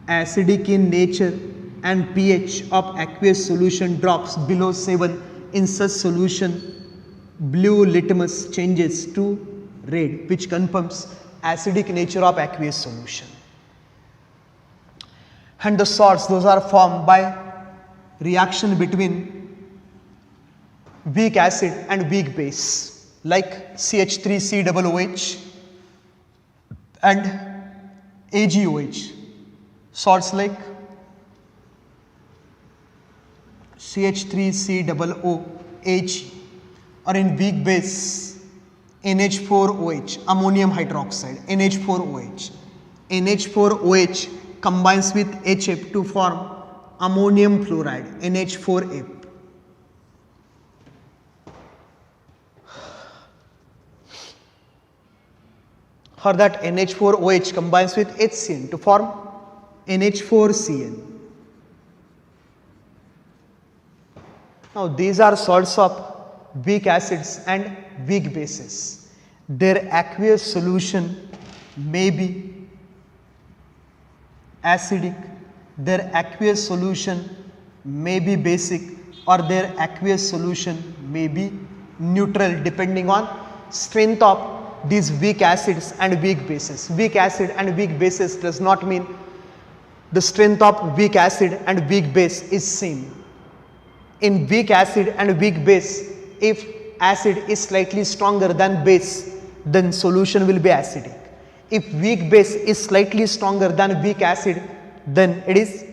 acidic in nature, and pH of aqueous solution drops below 7. In such solution, blue litmus changes to red, which confirms acidic nature of aqueous solution. And the salts, those are formed by reaction between weak acid and weak base, like CH3COOH and AgOH. Salts like CH3COOH, or in weak base NH4OH, ammonium hydroxide, NH4OH. NH4OH combines with HF to form ammonium fluoride, NH4F. Or that NH4OH combines with HCN to form NH4Cn. Now these are salts of weak acids and weak bases. Their aqueous solution may be acidic, their aqueous solution may be basic, or their aqueous solution may be neutral depending on strength of these weak acids and weak bases. Weak acid and weak bases does not mean the strength of weak acid and weak base is same. In weak acid and weak base, if acid is slightly stronger than base, then solution will be acidic. If weak base is slightly stronger than weak acid, then it is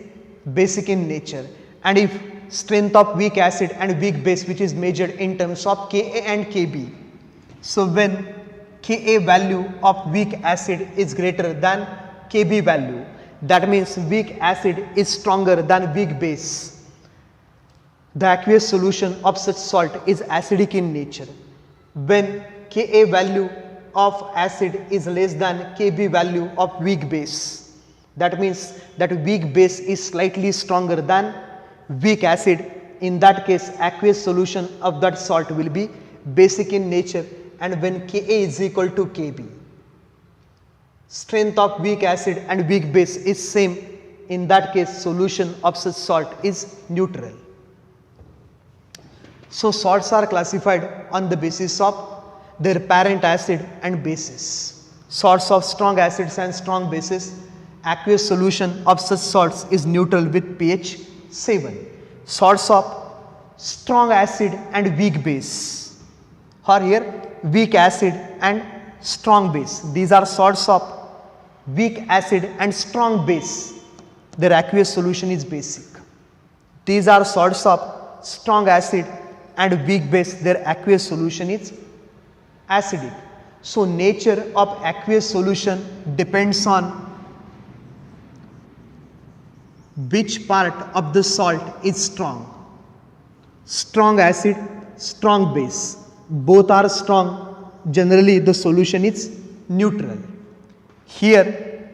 basic in nature. And if strength of weak acid and weak base, which is measured in terms of Ka and Kb, so when Ka value of weak acid is greater than Kb value, that means weak acid is stronger than weak base. The aqueous solution of such salt is acidic in nature. When Ka value of acid is less than Kb value of weak base, that means that weak base is slightly stronger than weak acid. In that case, aqueous solution of that salt will be basic in nature. And when Ka is equal to Kb, strength of weak acid and weak base is same. In that case, solution of such salt is neutral. So salts are classified on the basis of their parent acid and bases. Salts of strong acids and strong bases, aqueous solution of such salts is neutral with pH 7. Salts of strong acid and weak base, or here weak acid and strong base. These are salts of weak acid and strong base. Their aqueous solution is basic. These are salts of strong acid and weak base. Their aqueous solution is acidic. So nature of aqueous solution depends on which part of the salt is strong. Strong acid, strong base, both are strong. Generally the solution is neutral. Here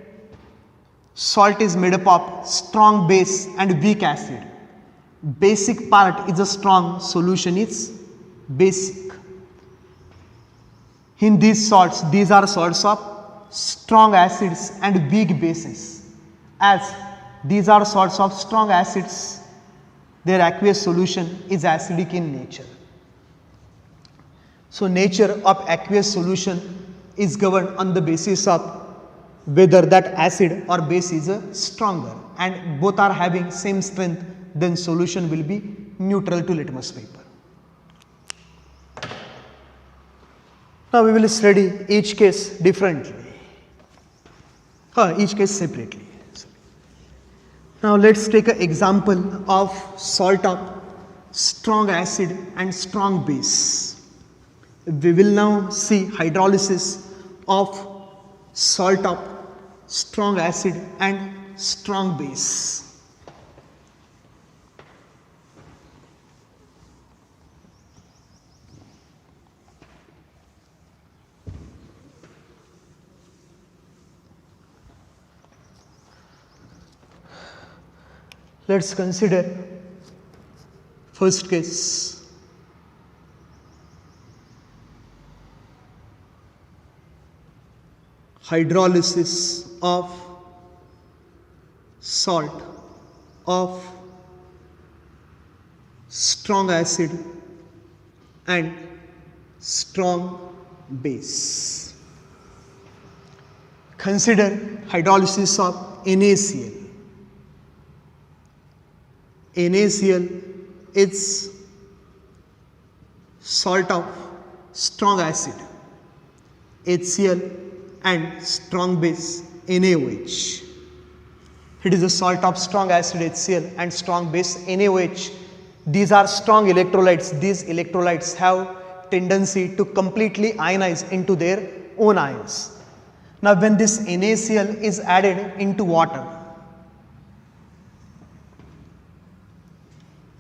salt is made up of strong base and weak acid. Basic part is a strong, solution is basic. In these salts, these are salts of strong acids and weak bases. As these are salts of strong acids, their aqueous solution is acidic in nature. So nature of aqueous solution is governed on the basis of whether that acid or base is stronger, and both are having same strength, then solution will be neutral to litmus paper. Now we will study each case differently, each case separately. Now let's take an example of salt of strong acid and strong base. We will now see hydrolysis of salt of strong acid and strong base. Let's consider first case. Hydrolysis of salt of strong acid and strong base. Consider hydrolysis of NaCl. NaCl is salt of strong acid, HCl, and strong base NaOH. It is a salt of strong acid HCl and strong base NaOH. These are strong electrolytes. These electrolytes have tendency to completely ionize into their own ions. Now when this NaCl is added into water,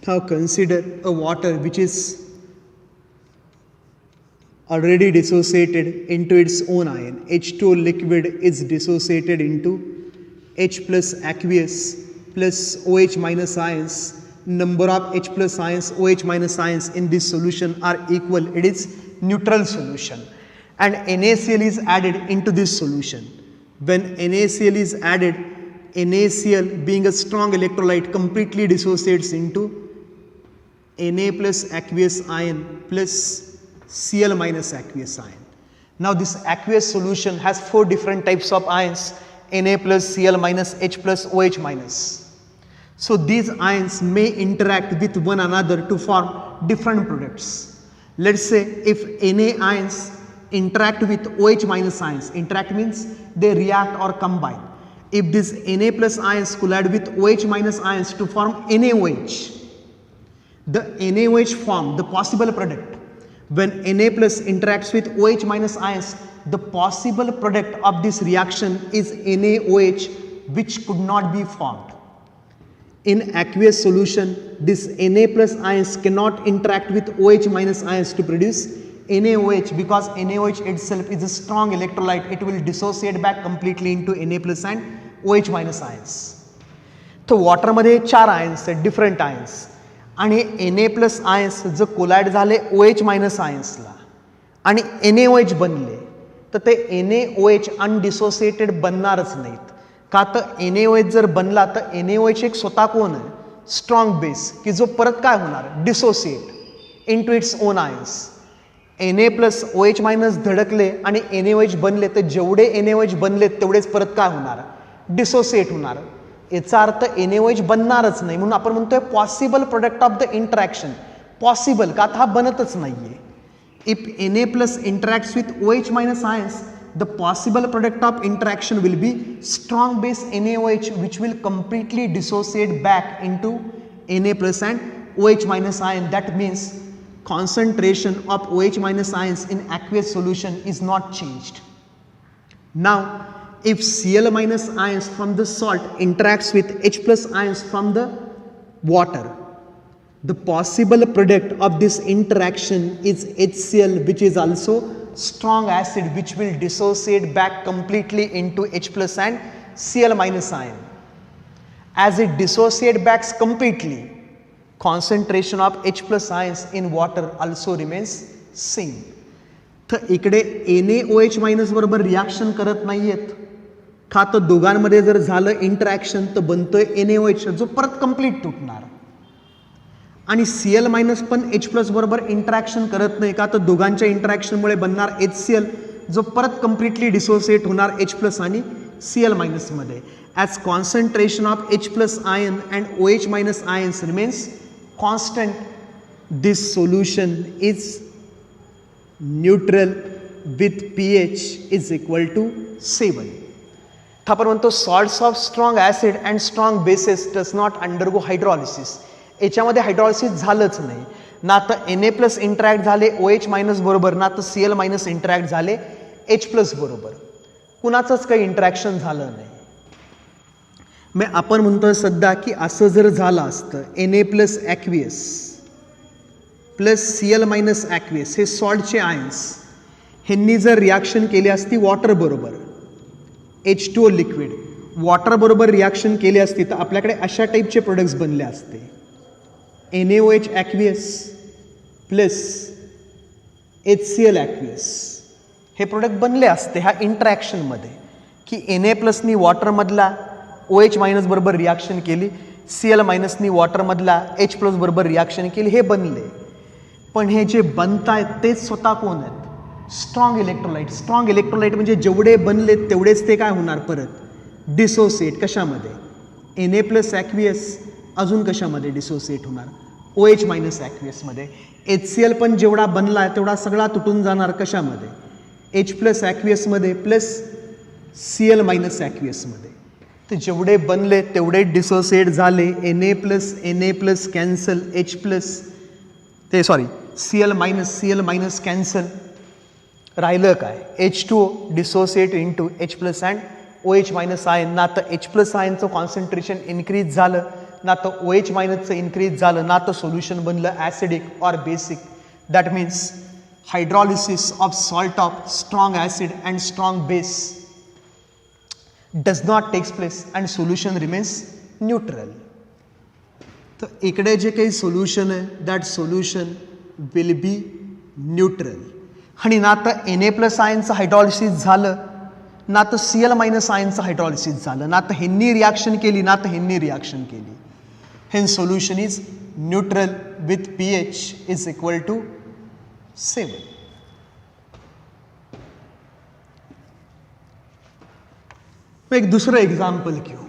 now consider a water which is already dissociated into its own ion. H2O liquid is dissociated into H plus aqueous plus OH minus ions. Number of H plus ions, OH minus ions in this solution are equal. It is neutral solution. And NaCl is added into this solution. When NaCl is added, NaCl being a strong electrolyte completely dissociates into Na plus aqueous ion plus Cl minus aqueous ion. Now this aqueous solution has 4 different types of ions: Na plus, Cl minus, H plus, OH minus. So these ions may interact with one another to form different products. Let's say if Na ions interact with OH minus ions, interact means they react or combine. If these Na plus ions collide with OH minus ions to form NaOH, the NaOH form the possible product. When Na plus interacts with OH minus ions, the possible product of this reaction is NaOH, which could not be formed. In aqueous solution, this Na plus ions cannot interact with OH minus ions to produce NaOH, because NaOH itself is a strong electrolyte. It will dissociate back completely into Na plus and OH minus ions. So water मध्ये 4 ions आहेत, different ions. आणि Na plus ions जर collide झाले OH minus आयन्सला आणि NaOH बनले तर ते NaOH undissociated बनणारच नाहीत. का तर NaOH जर बनला तर NaOH एक स्वतः कोण आहे, स्ट्रॉंग बेस, की जो परत काय होणार, dissociate into its own ions. Na plus OH minus धडकले आणि NaOH बनले तर जेवढे NaOH बनले तेवढेच परत काय होणार, डिसोसिएट होणार. याचा अर्थ NaOH बनणारच नाही. म्हणून आपण म्हणतोय possible product of the interaction. Possible का तर हा बनतच नाहीये. If Na plus interacts with OH minus ions, the possible product of interaction will be strong base NaOH, which will completely dissociate back into Na plus and OH minus ion. That means concentration of OH minus ions in aqueous solution is not changed. Now if Cl minus ions from the salt interacts with H plus ions from the water, the possible product of this interaction is HCl, which is also strong acid, which will dissociate back completely into H plus and Cl minus ion. As it dissociates back completely, concentration of H plus ions in water also remains same. तर इकडे NaOH minus बरोबर reaction करत नाहीयेत. का तर दोघांमध्ये जर झालं इंटरॅक्शन तर बनतोय NaOH, जो परत कंप्लीट तुटणार. आणि Cl मायनस पण H प्लस बरोबर इंटरॅक्शन करत नाही. का तर दोघांच्या इंटरॅक्शनमुळे बनणार HCl, जो परत कंप्लीटली डिसोसिएट होणार H प्लस आणि Cl मायनस मध्ये. As concentration of H plus ion and OH minus ions remains constant, this solution is neutral with pH is equal to 7. आपण म्हणतो salts of strong acid and strong bases does not undergo hydrolysis. याच्यामध्ये hydrolysis झालंच नाही. ना तर Na plus interact झाले OH minus बरोबर, ना तर Cl मायनस इंटरॅक्ट झाले H प्लस बरोबर. कुणाचंच काही इंटरॅक्शन झालं नाही. मग आपण म्हणतोय सध्या की असं जर झालं असतं, Na plus aqueous plus Cl minus aqueous हे सॉल्टचे आयन्स, ह्यांनी जर रिॲक्शन केली असती वॉटर बरोबर, H2O लिक्विड, वॉटर बरोबर रिॲक्शन केली असती तर आपल्याकडे अशा टाईपचे प्रोडक्ट्स बनले असते. NaOH aqueous plus HCl aqueous हे प्रोडक्ट बनले असते ह्या इंटरॅक्शनमध्ये की Na प्लसनी वॉटरमधला OH मायनस बरोबर रिॲक्शन केली, Cl मायनसनी वॉटरमधला H प्लस बरोबर रिॲक्शन केली, हे बनले. पण हे जे बनत आहेत तेच स्वतः कोण आहेत? Strong electrolyte. स्ट्रॉंग इलेक्ट्रोलाइट म्हणजे जेवढे बनले तेवढेच ते काय होणार परत डिसोसिएट. कशामध्ये? Na प्लस ॲक्वियस अजून कशामध्ये डिसोसिएट होणार? OH minus ॲक्वियसमध्ये. HCl पण जेवढा बनला आहे तेवढा सगळा तुटून जाणार कशामध्ये? H प्लस ॲक्वियसमध्ये प्लस Cl मायनस ॲक्वियसमध्ये. तर जेवढे बनले तेवढे डिसोसिएट झाले. Na plus cancel, H plus ते सॉरी Cl मायनस कॅन्सल, राहिलं काय? H2O dissociate into H plus and OH minus ion. ना तर H प्लस आयनचं कॉन्सन्ट्रेशन इन्क्रीज झालं, ना तर OH मायनसचं इन्क्रीज झालं, ना तर सोल्युशन बनलं acidic or basic. That means hydrolysis of salt of strong acid and strong base does not takes place and solution remains neutral. तर इकडे जे काही सोल्युशन आहे that solution will be neutral. आणि ना तर Na प्लस आयनचं हायड्रॉलिसिस झालं, ना तर Cl मायनस आयनचं हायड्रॉलिसिस झालं, ना तर ह्यांनी रिॲक्शन केली, ना तर ह्यांनी रिॲक्शन केली. Hence solution is neutral with pH is equal to 7. एक दुसरं एक्झाम्पल घेऊ.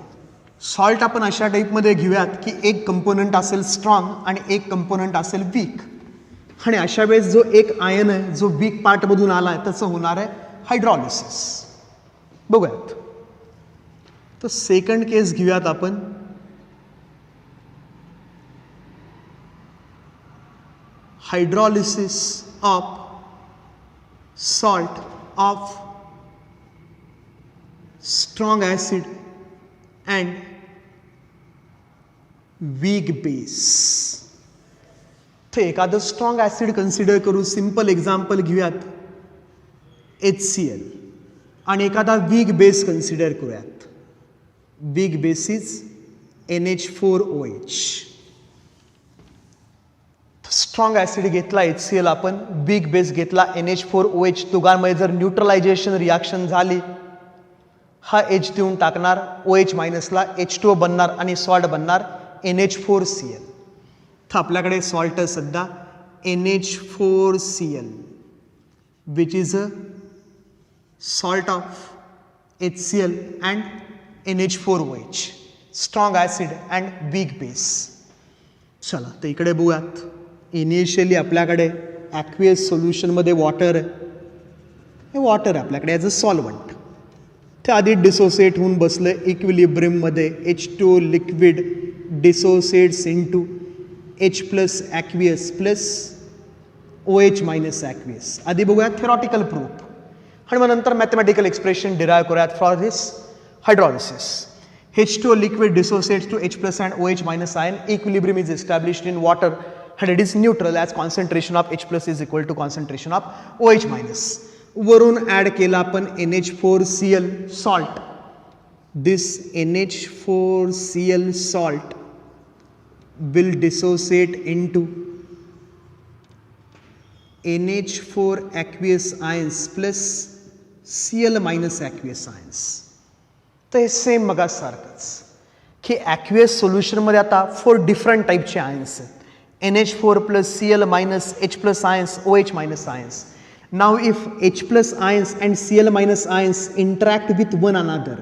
सॉल्ट आपण अशा टाईपमध्ये घेऊयात की एक कंपोनंट असेल स्ट्रॉंग आणि एक कंपोनंट असेल वीक. आणि अशा वेळेस जो एक आयन आहे जो वीक पार्टमधून आला आहे त्याचं होणार आहे हायड्रॉलिसिस. बघूयात. तर सेकंड केस घेऊयात आपण. Hydrolysis of salt of strong acid and weak base. तर एखादं स्ट्रॉंग ॲसिड कन्सिडर करू. सिंपल एक्झाम्पल घेऊयात HCl. आणि एखादा वीक बेस कन्सिडर करूयात. Weak base is NH4OH. Strong acid घेतला HCl आपण, वीक बेस घेतला NH4OH. दोघांमध्ये जर न्यूट्रलायझेशन रिॲक्शन झाली, हा H देऊन टाकणार, OH मायनसला H2O बनणार आणि सॉल्ट बनणार NH4Cl. तर आपल्याकडे सॉल्ट सध्या NH4Cl which is a salt of HCl and NH4OH. Strong acid and weak base. चला तर इकडे बघूयात. इनिशियली आपल्याकडे ॲक्वियस सोल्युशनमध्ये वॉटर आहे. हे वॉटर आहे आपल्याकडे ॲज अ सॉल्वंट. ते आधी डिसोसिएट होऊन बसलं इक्विलिब्रियममध्ये. H2O liquid dissociates into H plus aqueous plus OH minus aqueous. आधी बघूयात थेरॉटिकल प्रूफ आणि मग नंतर मॅथमॅटिकल एक्सप्रेशन डिराईव्ह करूयात for this hydrolysis. H2O liquid dissociates to H plus and OH minus ion. Equilibrium is established in water and it is neutral as concentration of H plus is equal to concentration of OH minus. वरून add केला आपण NH4Cl salt. This NH4Cl salt will dissociate into NH4 aqueous ions plus Cl minus aqueous ions. तर हे same मगासारखंच की aqueous सोल्युशनमध्ये आता 4 different टाईपचे ions आहेत. NH4 plus Cl minus H plus ions, OH minus ions. Now if H plus ions and Cl minus ions interact with one another,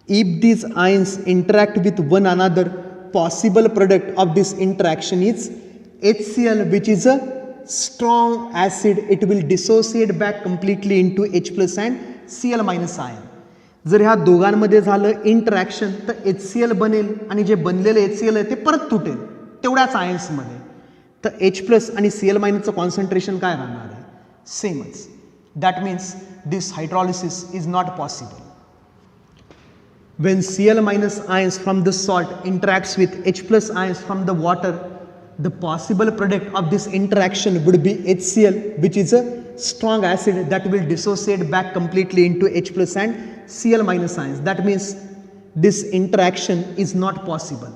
if these ions interact with one another, possible product of this interaction is HCl, which is a strong acid. It will dissociate back completely into H plus and Cl minus ion. जर ह्या दोघांमध्ये झालं interaction तर HCl बनेल आणि जे बनलेलं HCl आहे ते परत तुटेल तेवढ्याच आयन्समध्ये. तर H प्लस आणि Cl मायनसचं कॉन्सन्ट्रेशन काय राहणार आहे? सेमच. That means this hydrolysis is not possible. When Cl minus ions from the salt interacts with H plus ions from the water, the possible product of this interaction would be HCl, which is a strong acid that will dissociate back completely into H plus and Cl minus ions. That means this interaction is not possible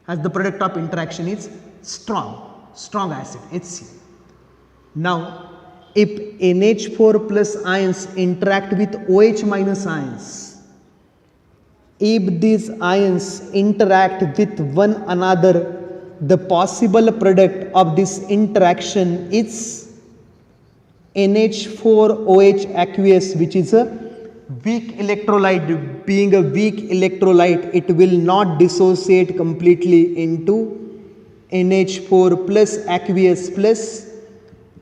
as the product of interaction is strong acid HCl. Now if NH4 plus ions interact with OH minus ions, if these ions interact with one another, the possible product of this interaction is NH4OH aqueous, which is a weak electrolyte. Being a weak electrolyte, it will not dissociate completely into NH4 plus aqueous plus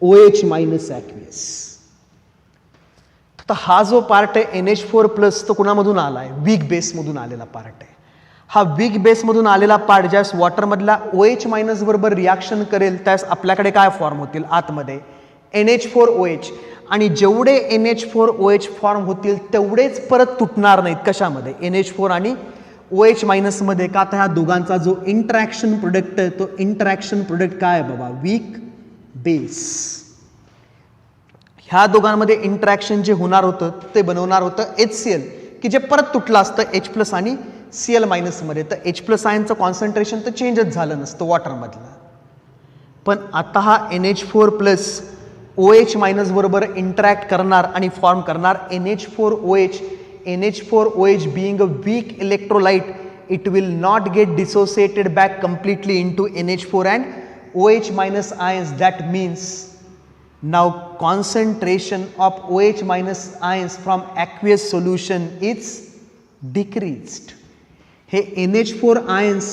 OH minus aqueous. तर हा जो part आहे NH4 plus तो कुणामधून आला आहे? Week बेसमधून आलेला part आहे. हा वीक बेसमधून आलेला पार्ट ज्यावेळेस वॉटरमधला OH मायनस बरोबर रिॲक्शन करेल त्यावेळेस आपल्याकडे काय फॉर्म होतील आतमध्ये NH4OH. आणि जेवढे NH4OH फॉर्म होतील तेवढेच परत तुटणार नाहीत. कशामध्ये? NH4 आणि OH मायनस मध्ये. का तर ह्या दोघांचा जो इंटरॅक्शन प्रोडक्ट आहे तो इंटरॅक्शन प्रोडक्ट काय आहे बाबा? Weak base. ह्या दोघांमध्ये इंटरॅक्शन जे होणार होतं ते बनवणार होतं HCl की जे परत तुटलं असतं H प्लस आणि Cl मायनस मध्ये. तर H प्लस आयनचं कॉन्सन्ट्रेशन तर चेंजच झालं नसतं वॉटरमधलं. पण आता हा NH4 प्लस OH मायनस बरोबर इंटरॅक्ट करणार आणि फॉर्म करणार NH4OH. NH4OH being a weak electrolyte, it will not get dissociated back completely into NH4 and OH minus ions. That means now concentration of OH minus ions from aqueous solution is decreased. हे NH4 ions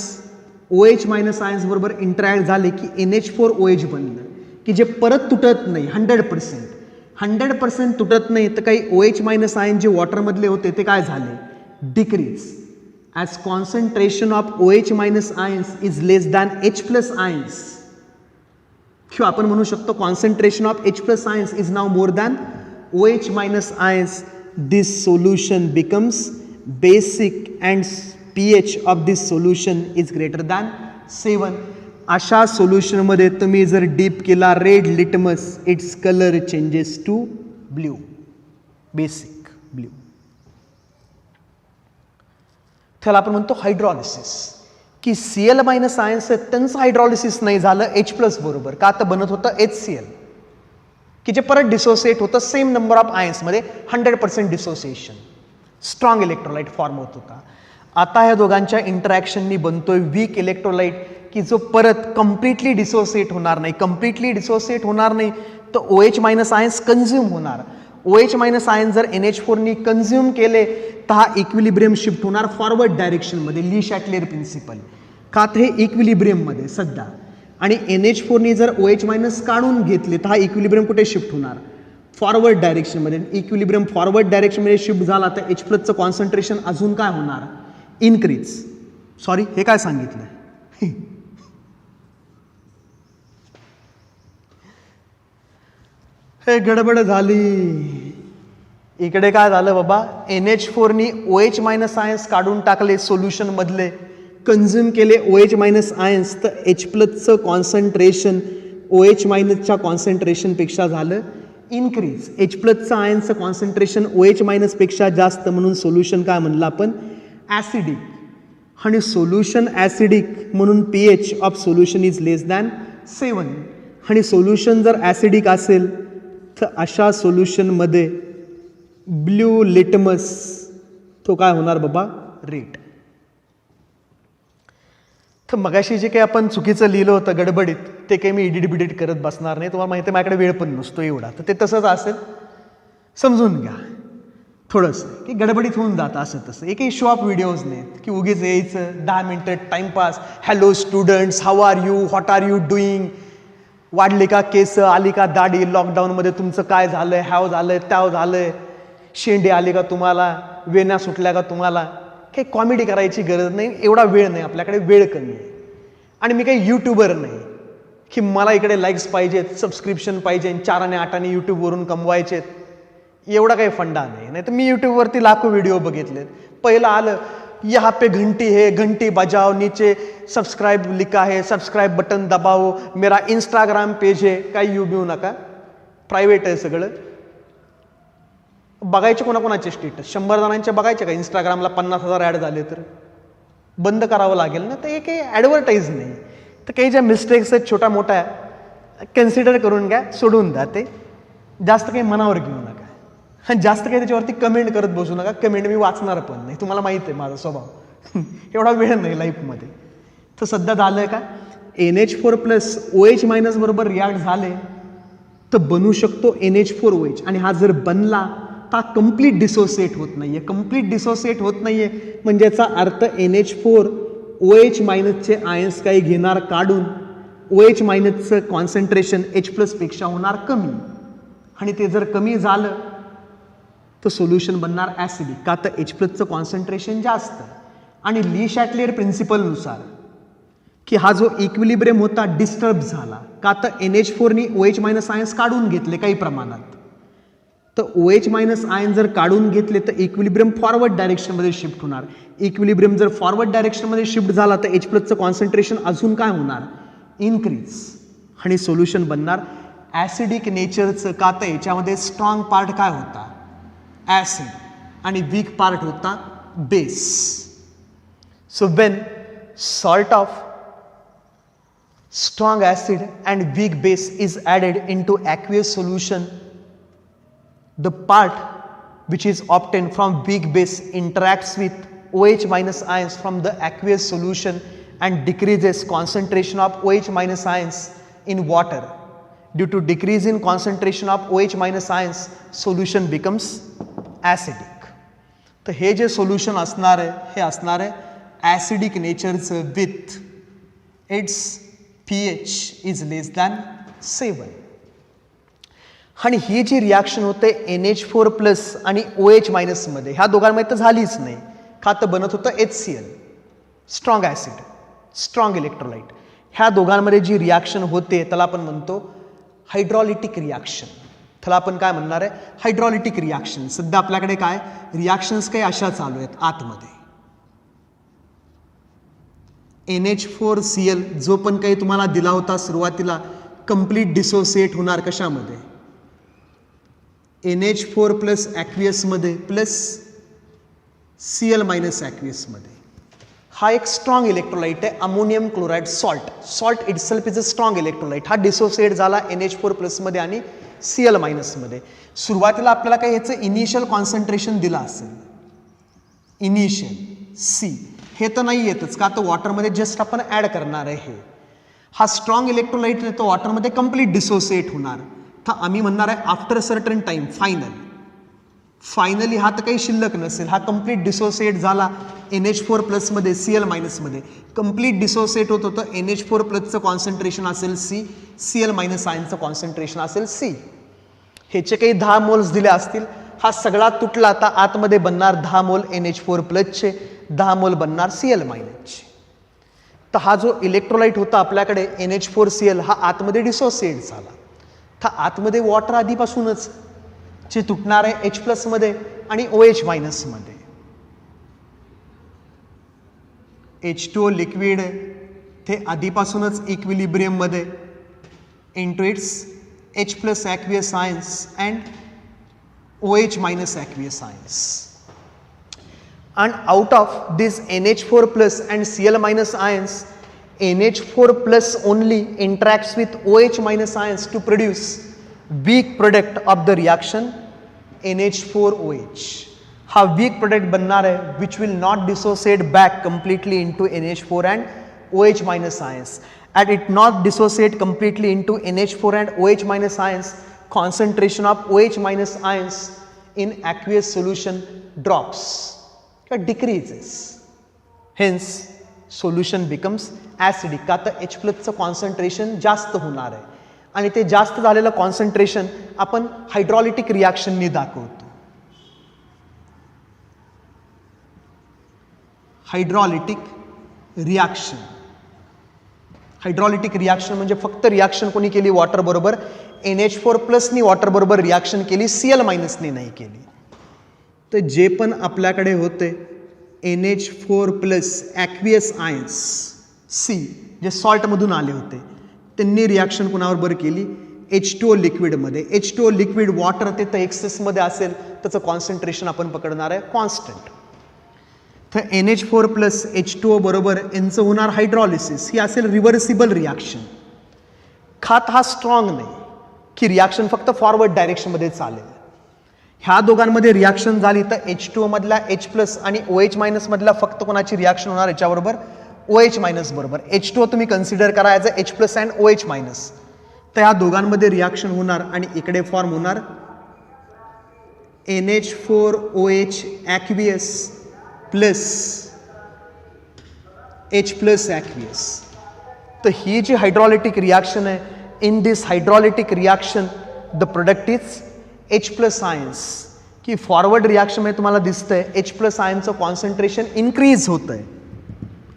OH minus ions बरोबर interact झाले की NH4OH बनलं की जे परत तुटत नाही 100% तुटत नाही. तर काही OH मायनस आयन जे वॉटरमधले होते ते काय झाले? Decrease. As concentration of OH minus ions is less than H plus ions. किंवा आपण म्हणू शकतो concentration of H plus ions is now more than OH minus ions. This solution becomes basic and pH of this solution is greater than 7. अशा सोल्युशनमध्ये तुम्ही जर dip केला red litmus, it's colour changes to blue, basic blue. त्याला आपण म्हणतो hydrolysis. की Cl minus ions त्यांचं हायड्रॉलिसिस नाही झालं H प्लस बरोबर. का तर बनत होतं HCl की जे परत डिसोसिएट होतं सेम नंबर ऑफ आयन्समध्ये 100% डिसोसिएशन. स्ट्रॉंग इलेक्ट्रोलाइट फॉर्म होत होता. आता ह्या दोघांच्या इंटरॅक्शननी बनतोय वीक इलेक्ट्रोलाइट की जो परत कम्प्लिटली डिसोसिएट होणार नाही. कम्प्लिटली डिसोसिएट होणार नाही तर OH मायनस आयन्स कन्झ्युम होणार. OH मायनस आयन जर NH4नी कन्झ्युम केले तर हा इक्विलिब्रियम शिफ्ट होणार फॉरवर्ड डायरेक्शनमध्ये. ली शॅटलेर प्रिन्सिपल. का तर हे इक्विलिब्रियममध्ये सध्या. आणि NH4नी जर OH मायनस काढून घेतले तर हा इक्विलिब्रियम कुठे शिफ्ट होणार? फॉरवर्ड डायरेक्शनमध्ये. इक्विलिब्रियम फॉरवर्ड डायरेक्शनमध्ये शिफ्ट झाला तर H प्लसचं कॉन्सन्ट्रेशन अजून काय होणार? इनक्रीज. सॉरी हे काय सांगितलं? हे गडबड झाली. इकडे काय झालं बाबा? NH4नी OH मायनस आयन्स काढून टाकले सोल्युशन मधले, कन्झ्युम केले OH मायनस आयन्स. तर H प्लसचं कॉन्सन्ट्रेशन OH मायनसच्या कॉन्सन्ट्रेशनपेक्षा झालं इनक्रीज. H प्लसचं आयन्सचं कॉन्सन्ट्रेशन OH मायनस पेक्षा जास्त म्हणून सोल्युशन काय म्हणलं आपण? ॲसिडिक. आणि सोल्युशन ॲसिडिक म्हणून pH of solution is less than 7. आणि सोल्युशन जर ॲसिडिक असेल तर अशा सोल्युशनमध्ये ब्ल्यू लिटमस तो काय होणार बाबा? रेड. तर मगाशी जे काही आपण चुकीचं लिहिलं होतं गडबडीत ते काही मी एडिट करत बसणार नाही. तुम्हाला माहिती आहे माझ्याकडे वेळ पण नसतो एवढा. तर ते तसंच असेल, समजून घ्या थोडंसं की गडबडीत होऊन जातं असं तसं. एकही शो ऑफ व्हिडिओज नाहीत की उगीच यायचं 10 मिनटं timepass. Hello students, how are you, what are you doing, वाढली का केस, आली का दाढी, लॉकडाऊनमध्ये तुमचं काय झालंय, हॅव झालंय, त्याव झालंय, शेंडी आली का तुम्हाला, वेण्या सुटल्या का तुम्हाला. काही कॉमेडी करायची गरज नाही. एवढा वेळ नाही आपल्याकडे, वेळ कमी आहे. आणि मी काही यूट्यूबर नाही की मला इकडे लाईक्स पाहिजेत, सबस्क्रिप्शन पाहिजे, 4 आणि 8 आणि यूट्यूबवरून कमवायचेत. एवढा काही फंडा नाही. नाही तर मी यूट्यूबवरती लाखो व्हिडिओ बघितलेत. पहिलं आलं यहाँ पे घंटी है, घंटी बजाओ, नीचे सब्सक्राइब लिखा है, सब्सक्राइब बटन दबाओ, मेरा इंस्टाग्राम पेज है. काही येऊ नका, प्रायव्हेट आहे सगळं. बघायचे कोणाकोणाचे स्टेटस, 100 जणांचे बघायचे का इंस्टाग्रामला 50,000 ॲड झाले तर बंद करावं लागेल ना. तर हे काही ॲडव्हर्टाईज नाही. तर काही ज्या मिस्टेक्स आहेत छोट्या मोठ्या कन्सिडर करून घ्या, सोडून द्या, ते जास्त काही मनावर घेऊ नका. आणि जास्त काही त्याच्यावरती कमेंट करत बसू नका. कमेंट मी वाचणार पण नाही, तुम्हाला माहिती आहे माझा स्वभाव. एवढा वेळ नाही लाईफमध्ये. तर सध्या झालं आहे का, NH4+ OH- बरोबर रिॲक्ट झाले तर बनू शकतो NH4OH. आणि हा जर बनला तर हा कम्प्लीट डिसोसिएट होत नाही आहे. कम्प्लीट डिसोसिएट होत नाही आहे म्हणजे याचा अर्थ NH4OH- चे आयन्स काही घेणार काढून OH- कॉन्सन्ट्रेशन H+ पेक्षा होणार कमी. आणि ते जर कमी झालं तर सोल्युशन बनणार ॲसिडिक. का तर H+चं कॉन्सन्ट्रेशन जास्त. आणि ली शॅटलेर प्रिन्सिपलनुसार की हा जो इक्विलिब्रियम होता डिस्टर्ब झाला. का तर NH4नी OH- आयन्स काढून घेतले काही प्रमाणात. तर OH- आयन जर काढून घेतले तर इक्विलिब्रियम फॉरवर्ड डायरेक्शनमध्ये शिफ्ट होणार. इक्विलिब्रियम जर फॉरवर्ड डायरेक्शनमध्ये शिफ्ट झाला तर H+चं कॉन्सन्ट्रेशन अजून काय होणार, इन्क्रीज. आणि सोल्युशन बनणार ॲसिडिक नेचरचं. का तर याच्यामध्ये स्ट्रॉंग पार्ट काय होता, ॲसिड, आणि वीक पार्ट होता base. So when salt of strong acid and weak base is added into aqueous solution, the part which is obtained from weak base interacts with OH- ions from the aqueous solution and decreases concentration of OH- ions in water. Due to decrease in concentration of OH- ions, solution becomes acidic. तर हे जे solution असणार आहे हे असणार आहे acidic नेचरचं with its pH is less than 7. आणि ही जी reaction होते NH4+ आणि OH- मध्ये, ह्या दोघांमध्ये तर झालीच नाही. का तर बनत होतं HCl, strong acid, strong electrolyte. ह्या दोघांमध्ये जी रिॲक्शन होते त्याला आपण म्हणतो हायड्रॉलिटिक रिॲक्शन. त्याला आपण काय म्हणणार आहे, हायड्रॉलिटिक रिॲक्शन. सध्या आपल्याकडे काय रिॲक्शन्स काही अशा चालू आहेत आतमध्ये. NH4Cl जो पण काही तुम्हाला दिला होता सुरुवातीला कंप्लीट डिसोसिएट होणार कशामध्ये, NH4+ ॲक्वियसमध्ये प्लस Cl- ॲक्वियसमध्ये. हा एक स्ट्रॉंग इलेक्ट्रोलाइट आहे, ammonium chloride salt. Salt itself is a strong electrolyte. हा डिसोसिएट झाला NH4+ मध्ये आणि Cl- मध्ये. सुरुवातीला आपल्याला काही ह्याचं इनिशियल कॉन्सन्ट्रेशन दिलं असेल, इनिशियल C, हे तर नाही येतच. का तर वॉटरमध्ये जस्ट आपण ॲड करणार आहे. हे हा स्ट्रॉंग इलेक्ट्रोलाइट तो वॉटरमध्ये कंप्लीट डिसोसिएट होणार. तर आम्ही म्हणणार आहे आफ्टर सर्टन टाइम फायनली हा तर काही शिल्लक नसेल. हा कंप्लीट डिसोसिएट झाला NH4+ मध्ये Cl- मध्ये. कंप्लीट डिसोसिएट होत होतं. NH4+चं कॉन्सन्ट्रेशन असेल C, Cl- आयनचं कॉन्सन्ट्रेशन असेल C. ह्याचे काही 10 मोल्स दिले असतील. हा सगळा तुटला आता आतमध्ये बनणार 10 मोल NH4+चे, 10 मोल बनणार Cl-. तर हा जो इलेक्ट्रोलाइट होता आपल्याकडे NH4Cl हा आतमध्ये डिसोसिएट झाला. तर आतमध्ये वॉटर आधीपासूनच जे तुटणार आहे H+ मध्ये आणि OH- मध्ये. H2O लिक्विड ते आधीपासूनच इक्विलिब्रियम मध्ये into its H+ aqueous ions and OH- aqueous ions. And out of this NH4+ and Cl- ions, NH4+ only interacts with OH- ions to produce weak product of the reaction NH4OH. हा weak product बनणार आहे which will not dissociate back completely into NH4 and OH- ions. And it not dissociate completely into NH4 and OH- ions, concentration of OH- ions in aqueous solution drops, decreases. Hence solution becomes acidic. का तर H+चं concentration जास्त होणार आहे आणि ते जास्त झालेलं concentration आपण हायड्रॉलिटिक रिॲक्शननी दाखवतो. हायड्रॉलिटिक रिॲक्शन. हायड्रॉलिटिक रिॲक्शन म्हणजे फक्त रिॲक्शन कोणी केली वॉटर बरोबर, NH4+ नी वॉटर बरोबर रिॲक्शन केली, Cl- नी नाही केली. तर जे पण आपल्याकडे होते NH4+ ॲक्वियस आयन्स C जे सॉल्टमधून आले होते त्यांनी रिॲक्शन कोणाबरोबर केली, H2O लिक्विडमध्ये. H2O लिक्विड वॉटर ते तर एक्सेसमध्ये असेल, त्याचं कॉन्सन्ट्रेशन आपण पकडणार आहे कॉन्स्टंट. तर NH4 प्लस H2O बरोबर यांचं होणार हायड्रॉलिसिस. ही असेल रिव्हर्सिबल रिॲक्शन. खात हा स्ट्रॉंग नाही की रिॲक्शन फक्त फॉरवर्ड डायरेक्शनमध्ये चालेल. ह्या दोघांमध्ये रिॲक्शन झाली तर H2O मधला H प्लस आणि OH मायनस मधला फक्त कोणाची रिॲक्शन होणार याच्याबरोबर OH मायनस बरोबर. H2O तुम्ही कन्सिडर करा as a H plus and OH minus. तर ह्या दोघांमध्ये रिॲक्शन होणार आणि इकडे फॉर्म होणार NH4OH aqueous plus H plus aqueous. तर ही जी हायड्रॉलिटिक रिॲक्शन आहे, in this hydrolytic reaction the product is H plus ions. की फॉरवर्ड रिॲक्शनमध्ये तुम्हाला दिसतंय H प्लस आयनचं कॉन्सन्ट्रेशन इन्क्रीज होतं आहे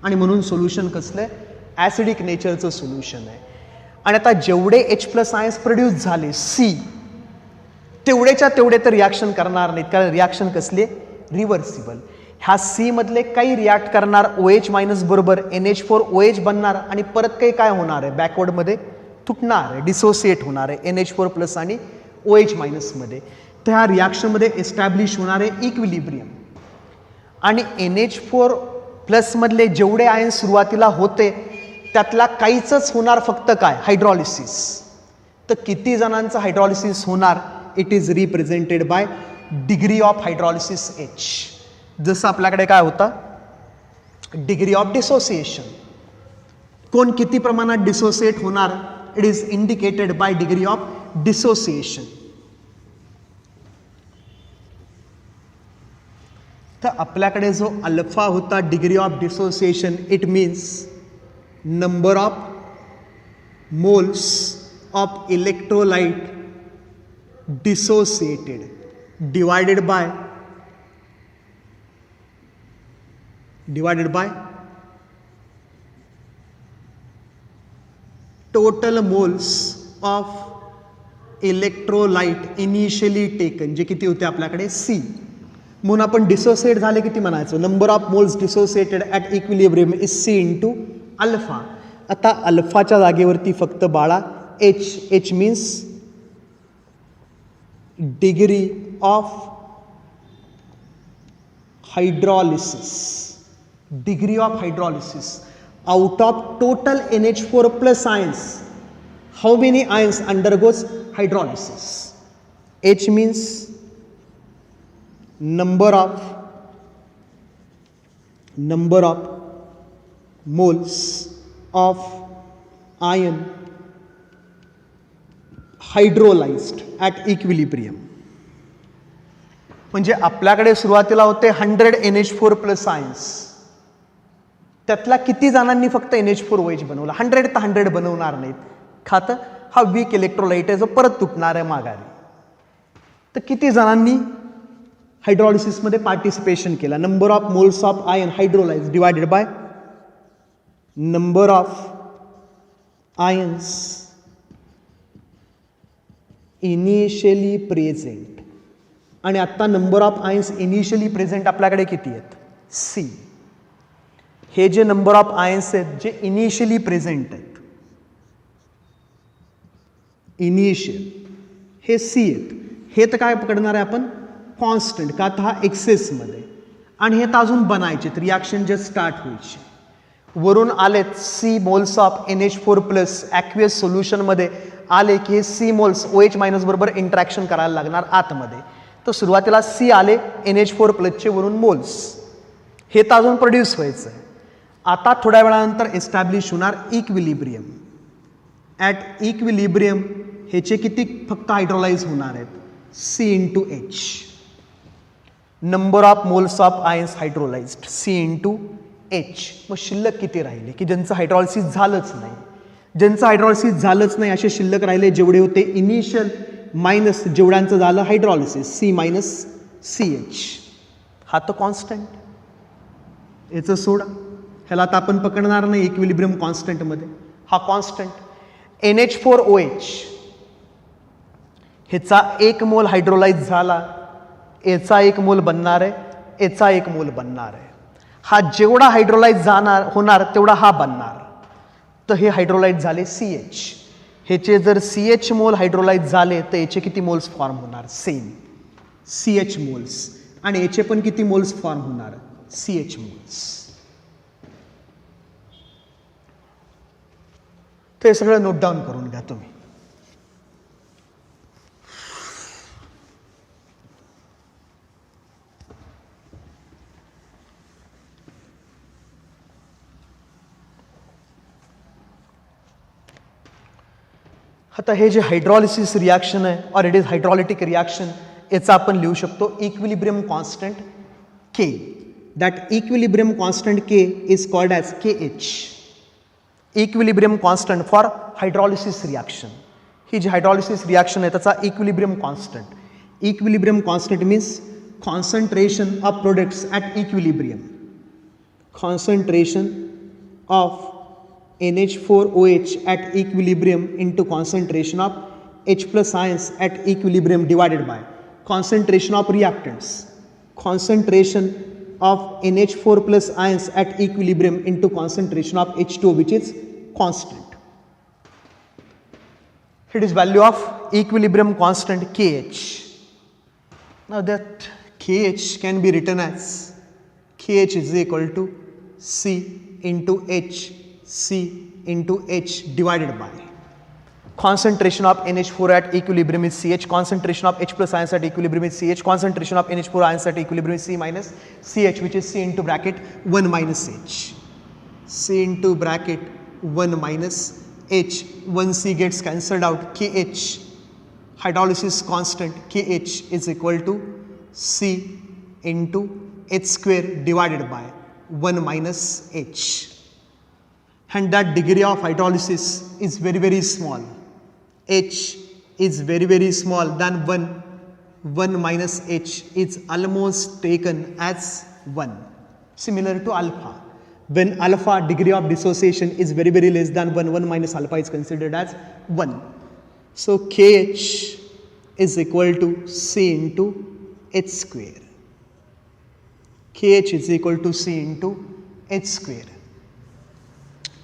आणि म्हणून सोल्युशन कसलं आहे, ॲसिडिक नेचरचं सोल्युशन आहे. आणि आता जेवढे H प्लस आयन्स प्रोड्यूस झाले C, तेवढेच्या तेवढे तर रिॲक्शन करणार नाहीत, कारण रिॲक्शन कसली आहे, रिव्हर्सिबल. ह्या C मधले काही रिॲक्ट करणार OH मायनस बरोबर NH4OH बनणार आणि परत काही काय होणार आहे, बॅकवर्डमध्ये तुटणार आहे, डिसोसिएट होणार आहे NH4 प्लस आणि OH मायनसमध्ये. तर ह्या रिॲक्शनमध्ये एस्टॅब्लिश होणार आहे इक्विलिब्रियम. आणि NH4 प्लसमधले जेवढे आयन सुरुवातीला होते त्यातला काहीच होणार फक्त काय, हायड्रॉलिसिस. तर किती जणांचं हायड्रॉलिसिस होणार, it is represented by degree of hydrolysis H. जसं आपल्याकडे काय होता, डिग्री ऑफ डिसोसिएशन. कोण किती प्रमाणात डिसोसिएट होणार, it is indicated by degree of dissociation. तर आपल्याकडे जो अल्फा होता degree of dissociation, it means number of moles of electrolyte dissociated divided by total moles of electrolyte initially taken, जे किती होते आपल्याकडे C. म्हणून आपण डिसोसिएट झाले किती म्हणायचं, number of moles dissociated at equilibrium is C into alpha. आता अल्फाच्या जागेवरती फक्त बाळा H means degree of hydrolysis. Degree of hydrolysis out of total NH4 plus ions, how many ions undergoes hydrolysis? H means number of moles of ion hydrolyzed at equilibrium. म्हणजे आपल्याकडे सुरुवातीला होते 100 NH4 plus ions, त्यातला किती जणांनी फक्त NH4OH बनवला, 100 तर 100 बनवणार नाहीत. खातं हा वीक इलेक्ट्रोलाइट आहे जो परत तुटणार आहे माघारी. तर किती जणांनी हायड्रॉलिसिसमध्ये पार्टिसिपेशन केला, number of moles of ion hydrolyse divided by number of ions initially present. आणि आता number of ions initially present आपल्याकडे किती आहेत, C. हे जे नंबर ऑफ आयन्स आहेत जे इनिशियली प्रेझेंट आहेत, इनिशियल हे C आहेत. हे तर काय पकडणार आहे आपण, कॉन्स्टंट, का तर हा एक्सेसमध्ये. आणि हे तर अजून बनायचे, रिॲक्शन जे स्टार्ट व्हायची. वरून आलेत C moles of NH4 plus aqueous सोल्युशनमध्ये आले की हे C मोल्स OH मायनस बरोबर इंटरॅक्शन करायला लागणार आतमध्ये. तर सुरुवातीला C आले NH4 प्लसचे वरून मोल्स, हे तर अजून प्रोड्यूस व्हायचं आहे. आता थोड्या वेळानंतर एस्टॅब्लिश होणार इक्विलिब्रियम. ॲट इक्विलिब्रियम ह्याचे किती फक्त हायड्रोलाइज होणार आहेत, C into H. Number of moles of ions hydrolysed C into H. मग शिल्लक किती राहिले की ज्यांचं हायड्रॉलिसिस झालंच नाही. ज्यांचं हायड्रॉलिसिस झालंच नाही असे शिल्लक राहिले जेवढे होते इनिशियल मायनस जेवढ्यांचं झालं हायड्रॉलिसिस, C मायनस CH. हा तर कॉन्स्टंट, याचं सोडा, ह्याला आता आपण पकडणार नाही इक्विलिब्रियम कॉन्स्टंटमध्ये. हा कॉन्स्टंट NH4OH ह्याचा 1 मोल हायड्रोलाइज झाला, याचा 1 मोल बनणार आहे, याचा 1 मोल बनणार आहे. हा जेवढा हायड्रोलाइज होणार तेवढा हा बनणार. तर हे हायड्रोलाइज झाले CH. ह्याचे जर CH मोल हायड्रोलाइज झाले तर याचे किती मोल्स फॉर्म होणार? Same CH moles. आणि याचे पण किती मोल्स फॉर्म होणार? CH moles. ते सगळं नोट डाऊन करून घ्या तुम्ही. आता हे जे हायड्रॉलिसिस रिॲक्शन आहे और इट इज हायड्रॉलिटिक रिॲक्शन, याचा आपण लिहू शकतो equilibrium constant K. That equilibrium constant K is called as KH. Equilibrium constant for hydrolysis reaction. ही जी हायड्रॉलिसिस रिॲक्शन आहे त्याचा equilibrium constant. Equilibrium constant means concentration of products at equilibrium. Concentration of NH4OH at equilibrium into concentration of H plus ions at equilibrium divided by concentration of reactants. Concentration of NH4 plus ions at equilibrium into concentration of H2O, which is constant. It is value of equilibrium constant KH. Now that KH can be written as KH is equal to C into H, C into H divided by concentration of NH4 at equilibrium is CH, concentration of H plus ions at equilibrium is CH, concentration of NH4 ions at equilibrium is C minus CH, which is C into bracket 1 minus H. C into bracket 1 minus H. 1C gets cancelled out. KH, hydrolysis constant KH is equal to C into H square divided by 1 minus H. And that degree of hydrolysis is very, very small. H is very, very small than 1. 1 minus H is almost taken as 1. Similar to alpha. When alpha degree of dissociation is very, very less than 1, 1 minus alpha is considered as 1. So KH is equal to C into H square. KH is equal to C into H square.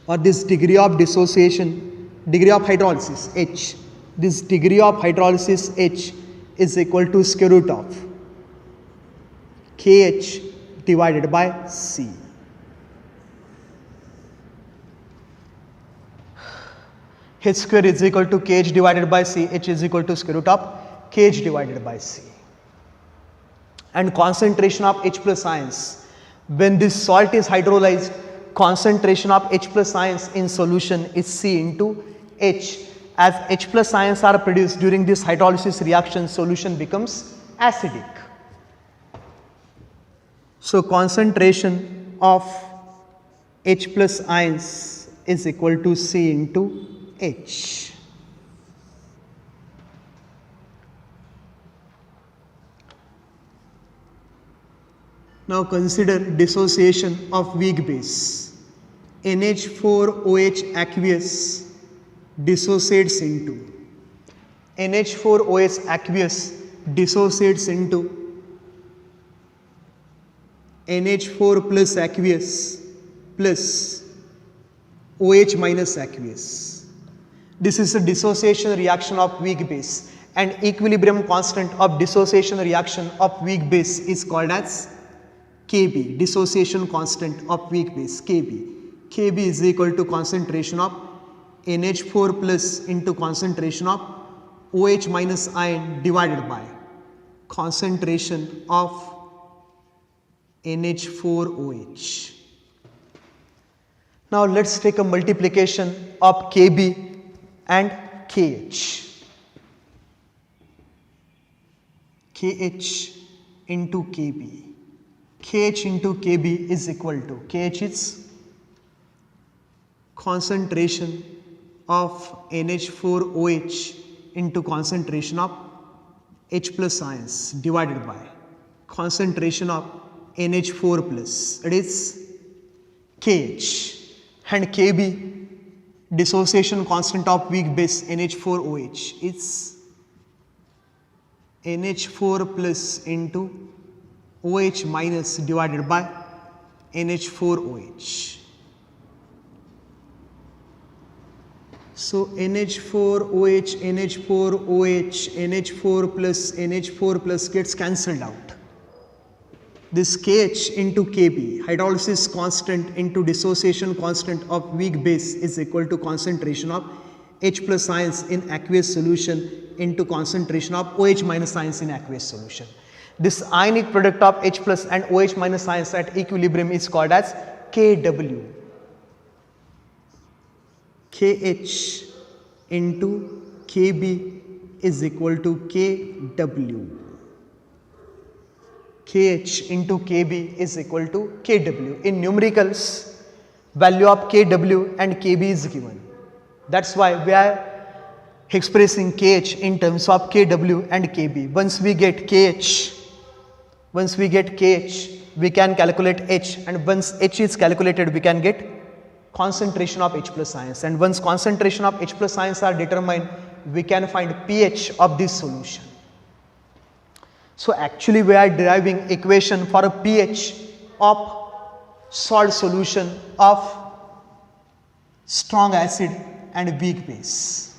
Or this degree of dissociation, degree of hydrolysis H, this degree of hydrolysis H is equal to square root of KH divided by C. H square is equal to KH divided by C, H is equal to square root of KH divided by C. And concentration of H plus ions, when this salt is hydrolyzed, concentration of H plus ions in solution is C into H. As H plus ions are produced during this hydrolysis reaction, solution becomes acidic. So concentration of H plus ions is equal to C into H. Now consider dissociation of weak base. NH4OH aqueous dissociates into NH4OH aqueous dissociates into NH4 plus aqueous plus OH minus aqueous. This is a dissociation reaction of weak base, and equilibrium constant of dissociation reaction of weak base is called as Kb, dissociation constant of weak base Kb. Kb is equal to concentration of NH4 plus into concentration of OH minus ion divided by concentration of NH4OH. Now let's take a multiplication of Kb and KH. KH into Kb. KH into Kb is equal to, KH is concentration of NH4OH into concentration of H plus ions divided by concentration of NH4 plus, it is KH, and Kb, dissociation constant of weak base NH4OH, is NH4 plus into OH minus divided by NH4OH. So NH4OH, NH4OH, NH4 plus NH4 plus gets cancelled out. This KH into KB, hydrolysis constant into dissociation constant of weak base is equal to concentration of H plus ions in aqueous solution into concentration of OH minus ions in aqueous solution. This ionic product of H plus and OH minus ions at equilibrium is called as KW. KH into KB is equal to KW. KH into KB is equal to KW. In numericals, value of KW and KB is given. That's why we are expressing KH in terms of KW and KB. Once we get KH, we can calculate H, and once H is calculated, we can get concentration of H plus ions, and once concentration of H plus ions are determined, we can find pH of this solution. So actually we are deriving equation for a pH of salt solution of strong acid and weak base.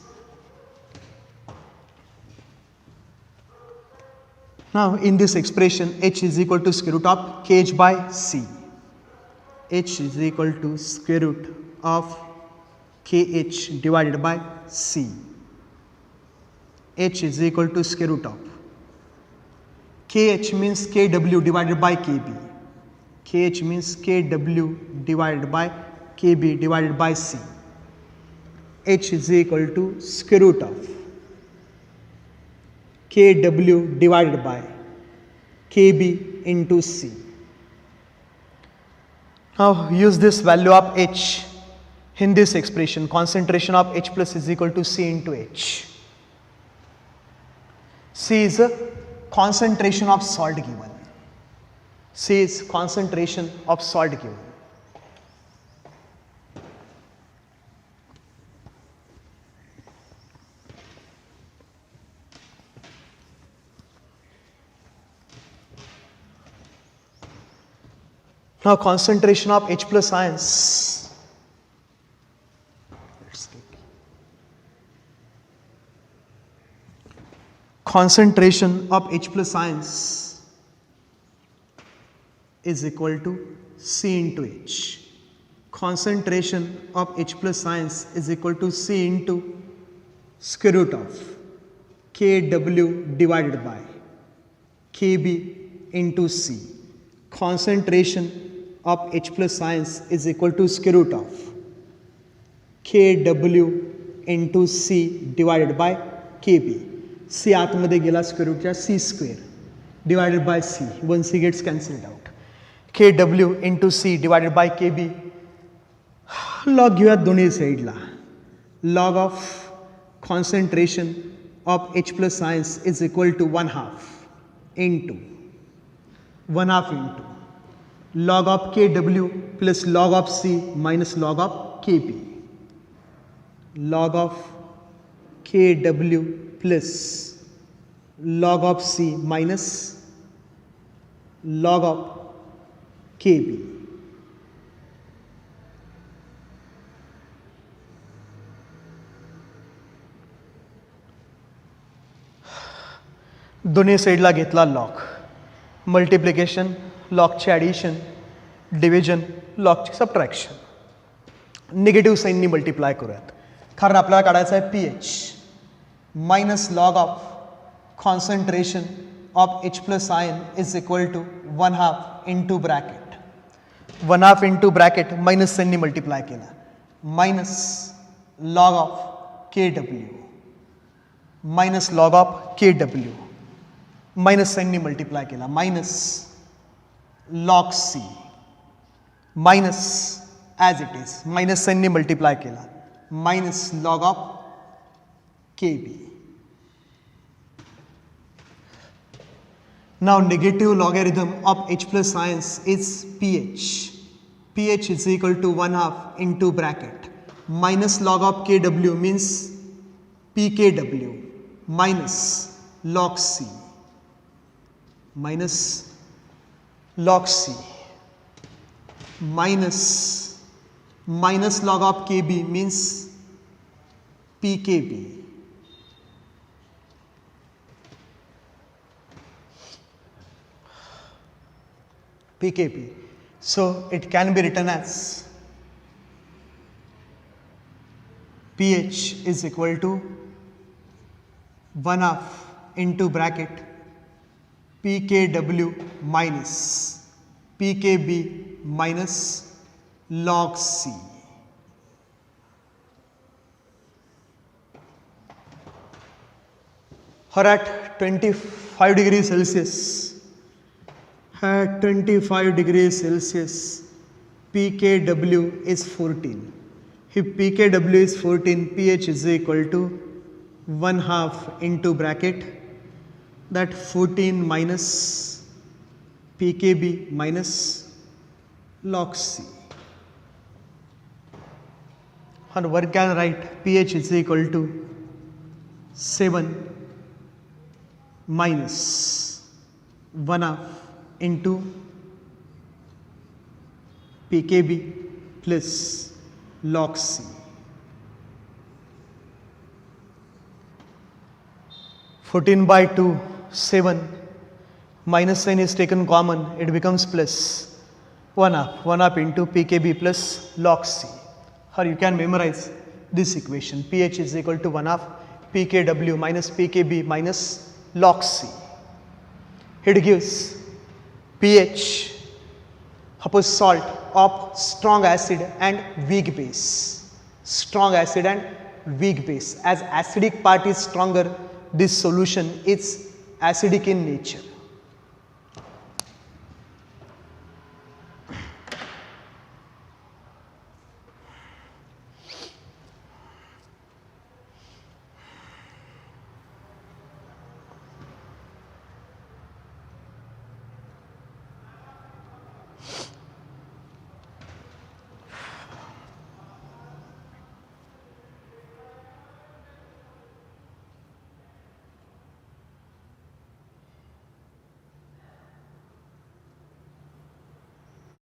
Now in this expression, H is equal to square root of KH by C. H is equal to square root of KH divided by C. H is equal to square root of KH means KW divided by KB. KH means KW divided by KB divided by C. H is equal to square root of KW divided by KB into C. Now use this value of H in this expression. Concentration of H plus is equal to C into H. C is a concentration of salt given. C is concentration of salt given. Now concentration of H plus ions. Concentration of H plus ions is equal to C into H. Concentration of H plus ions is equal to C into square root of KW divided by KB into C. Concentration of H plus ions is equal to square root of KW into C divided by KB. C आतमध्ये गेला square रूटच्या C square divided by C. 1 C gets cancelled out. KW into C divided by KB. Log घेऊयात दोन्ही साईडला. Log of concentration of H plus ions is equal to 1/2 into log of KW plus log of C minus log of KB. Log of KW plus log of C minus log of KB. दोन्ही साईडला घेतला log. Multiplication, लॉगचे addition, division, लॉगचे subtraction. Negative साईननी multiply करूयात, कारण आपल्याला काढायचं आहे pH. Minus log of concentration of H plus ion is equal to 1/2 into bracket. 1/2 into bracket minus साईननी मल्टिप्लाय केला. Minus log of KW minus log of KW minus साईननी मल्टिप्लाय केला. Minus log C minus as it is minus साईननी multiply केला. Minus log of KB. Now negative logarithm of H plus ions is pH. pH is equal to 1/2 into bracket minus log of KW means pKW minus log C minus log C minus log of KB means pKb. pKb. So it can be written as pH is equal to 1/2 into bracket pKw minus pKb minus log C. Or at 25 degrees Celsius, at 25 degrees Celsius, pKw is 14. If pKw is 14, pH is equal to 1/2 into bracket that 14 minus pKb minus log C. And one can write pH is equal to 7 minus 1/2 into pKb plus log C. 14/2, 7, minus sign is taken common, it becomes plus 1/2 into pKb plus log C. Or you can memorize this equation, pH is equal to 1/2 pKw minus pKb minus log C. It gives pH, suppose salt, of strong acid and weak base. Strong acid and weak base. As acidic part is stronger, this solution is acidic in nature.